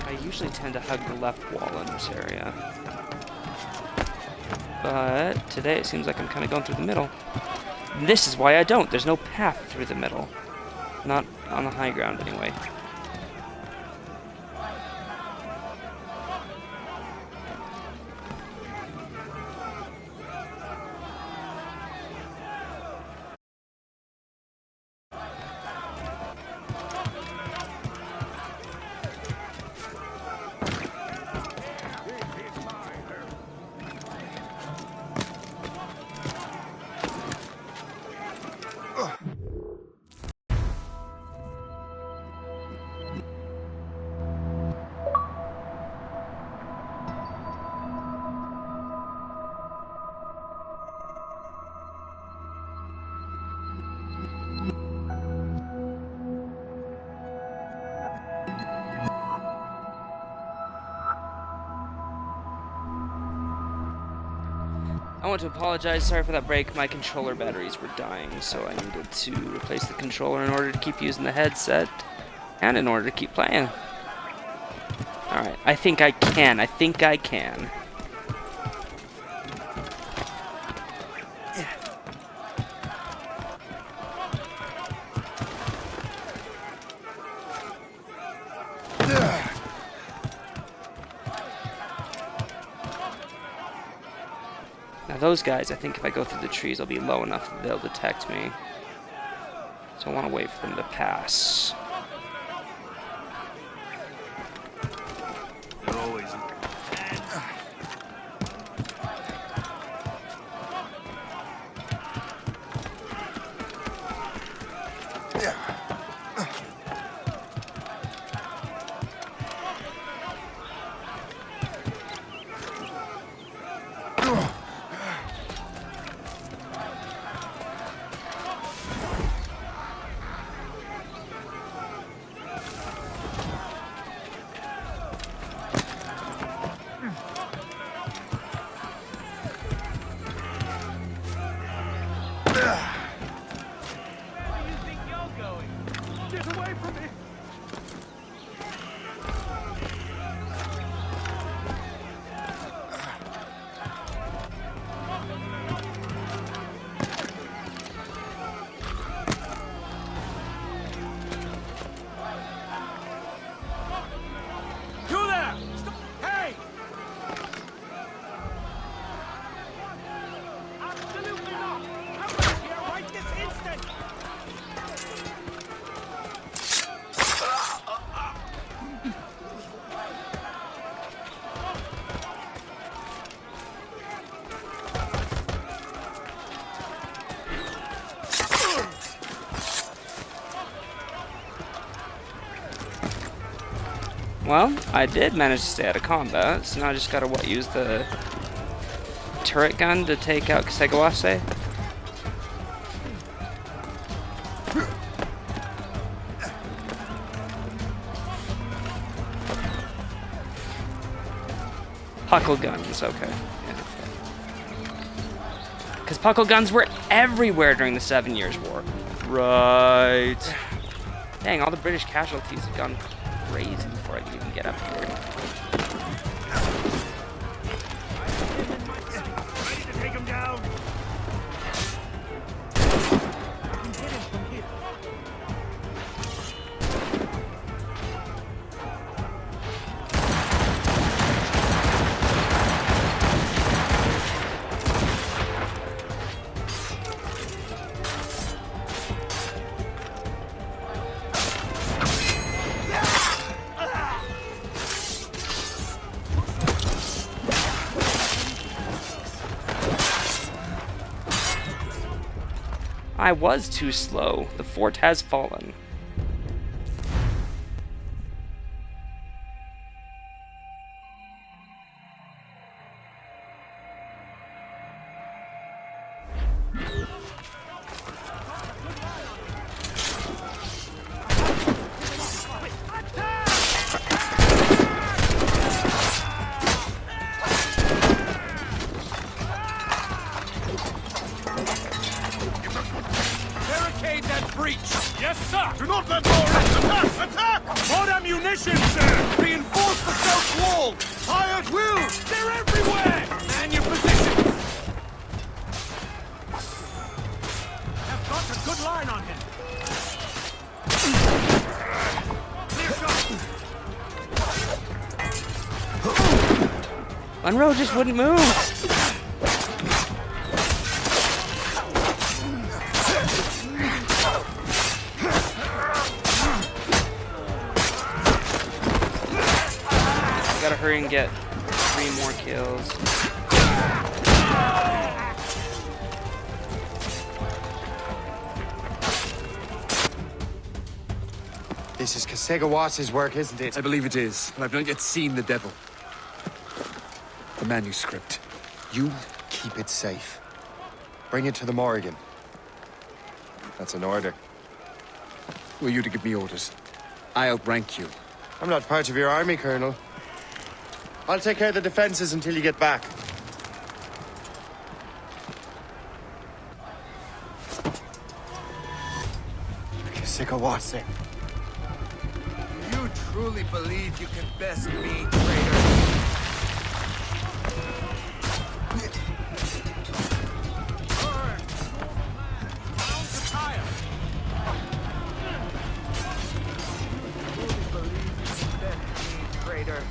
I usually tend to hug the left wall in this area. But today it seems like I'm kind of going through the middle. This is why I don't. There's no path through the middle. Not on the high ground anyway. I want to apologize, sorry for that break. My controller batteries were dying, so I needed to replace the controller in order to keep using the headset and in order to keep playing. Alright, I think I can. Now those guys, I think if I go through the trees, I'll be low enough that they'll detect me. So I want to wait for them to pass. They're always... Well, I did manage to stay out of combat, so now I just gotta, use the turret gun to take out Kasegawase? Puckle guns, okay. Yeah. Because puckle guns were everywhere during the 7 Years' War. Right. Dang, all the British casualties have gone crazy before I can even get up here. Ready to take him down? I was too slow. The fort has fallen. Yes, sir! Do not let more in! Attack! Attack! More ammunition, sir! Reinforce the south wall! Fire at will! They're everywhere! Man your positions! I've got a good line on him! Clear shot! Monroe just wouldn't move! Gotta hurry and get 3 more kills. This is Kasegawase's work, isn't it? I believe it is, but I've not yet seen the devil. The manuscript. You keep it safe. Bring it to the Morrigan. That's an order. Who are you to give me orders? I outrank you. I'm not part of your army, Colonel. I'll take care of the defenses until you get back. Kasekawase. You truly believe you can best me, traitor?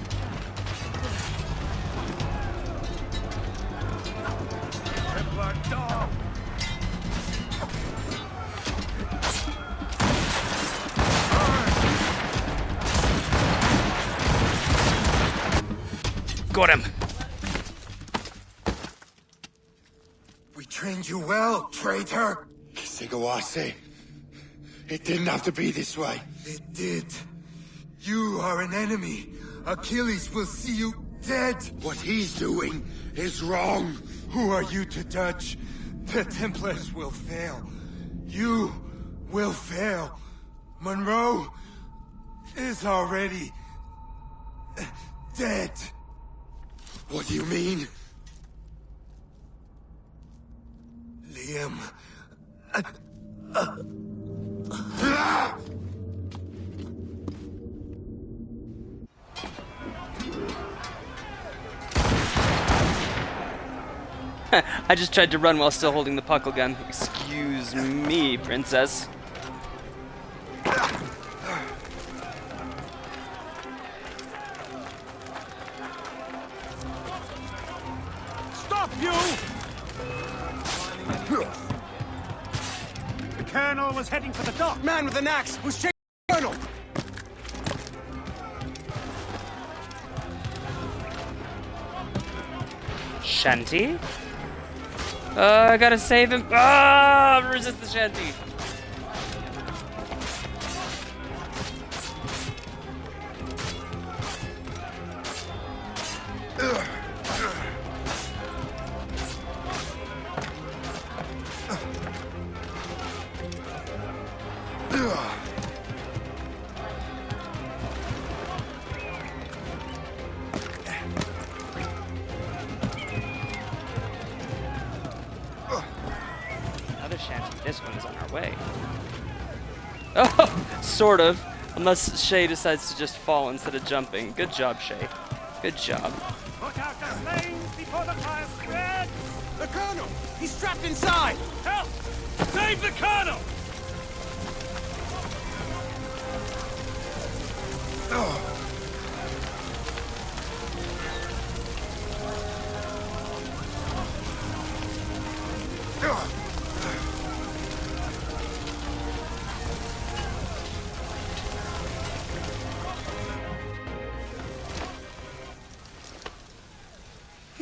Got him. We trained you well, traitor. Sigawase. It didn't have to be this way. It did. You are an enemy. Achilles will see you dead. What he's doing is wrong. Who are you to judge? The Templars will fail. You will fail. Monroe is already dead. What do you mean? Liam. I just tried to run while still holding the puckle gun. Excuse me, princess. Stop, you! The Colonel was heading for the dock. Man with an axe was chasing the Colonel! Shanty? I gotta save him. Ah! Resist the Shanty. This one's on our way. Oh, sort of. Unless Shay decides to just fall instead of jumping. Good job, Shay. Good job. Put out the flames before the fire spreads! The Colonel! He's trapped inside! Help! Save the Colonel!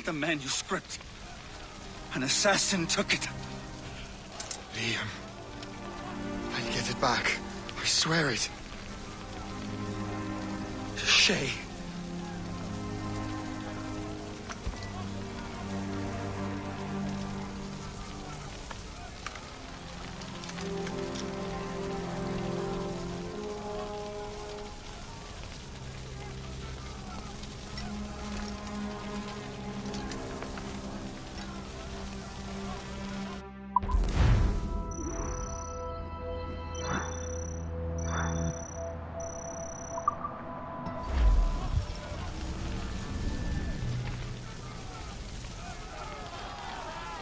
The manuscript. An assassin took it. Liam. I'll get it back. I swear it. Shay.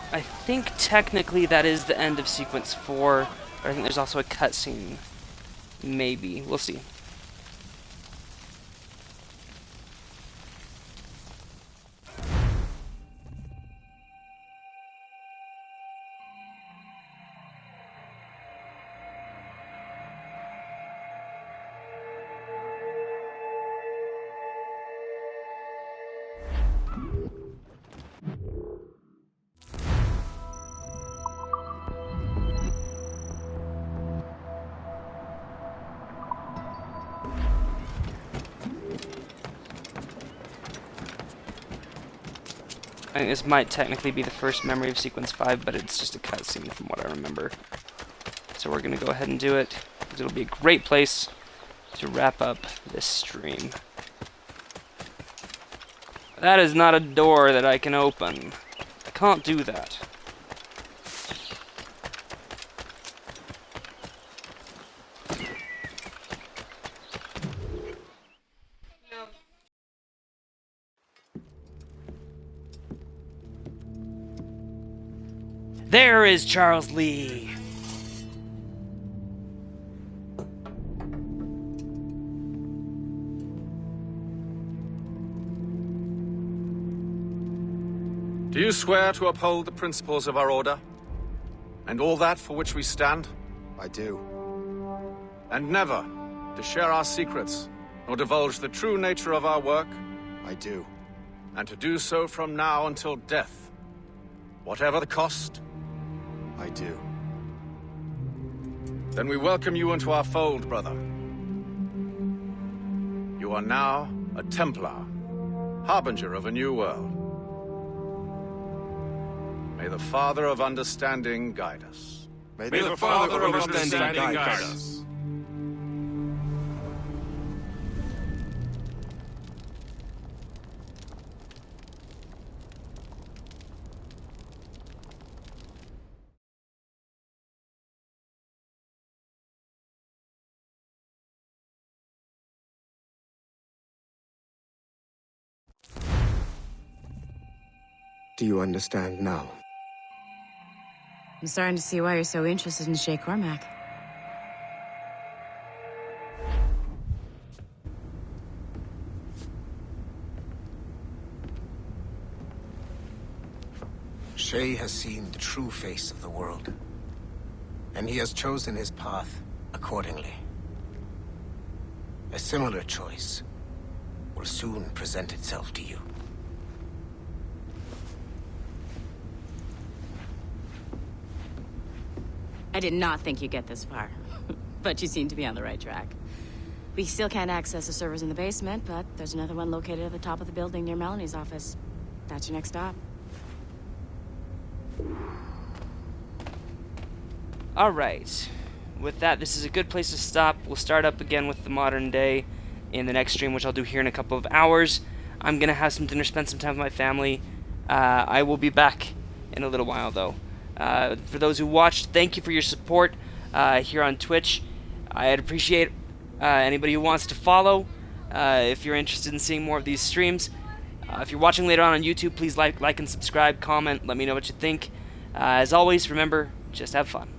I think technically that is the end of sequence 4, but I think there's also a cutscene. Maybe. We'll see. I think this might technically be the first memory of sequence 5, but it's just a cutscene from what I remember. So we're going to go ahead and do it, because it'll be a great place to wrap up this stream. That is not a door that I can open. I can't do that. There is Charles Lee. Do you swear to uphold the principles of our order? And all that for which we stand? I do. And never to share our secrets, nor divulge the true nature of our work? I do. and to do so from now until death, whatever the cost? I do. Then we welcome you into our fold, brother. You are now a Templar, harbinger of a new world. May the Father of Understanding guide us. May the Father of Understanding guide us. Do you understand now? I'm starting to see why you're so interested in Shay Cormac. Shay has seen the true face of the world, and he has chosen his path accordingly. A similar choice will soon present itself to you. I did not think you'd get this far, but you seem to be on the right track. We still can't access the servers in the basement, but there's another one located at the top of the building near Melanie's office. That's your next stop. Alright, with that, this is a good place to stop. We'll start up again with the modern day in the next stream, which I'll do here in a couple of hours. I'm going to have some dinner, spend some time with my family. I will be back in a little while, though. For those who watched, thank you for your support here on Twitch. I'd appreciate anybody who wants to follow if you're interested in seeing more of these streams. If you're watching later on YouTube, please like and subscribe, comment, let me know what you think. As always, remember, just have fun.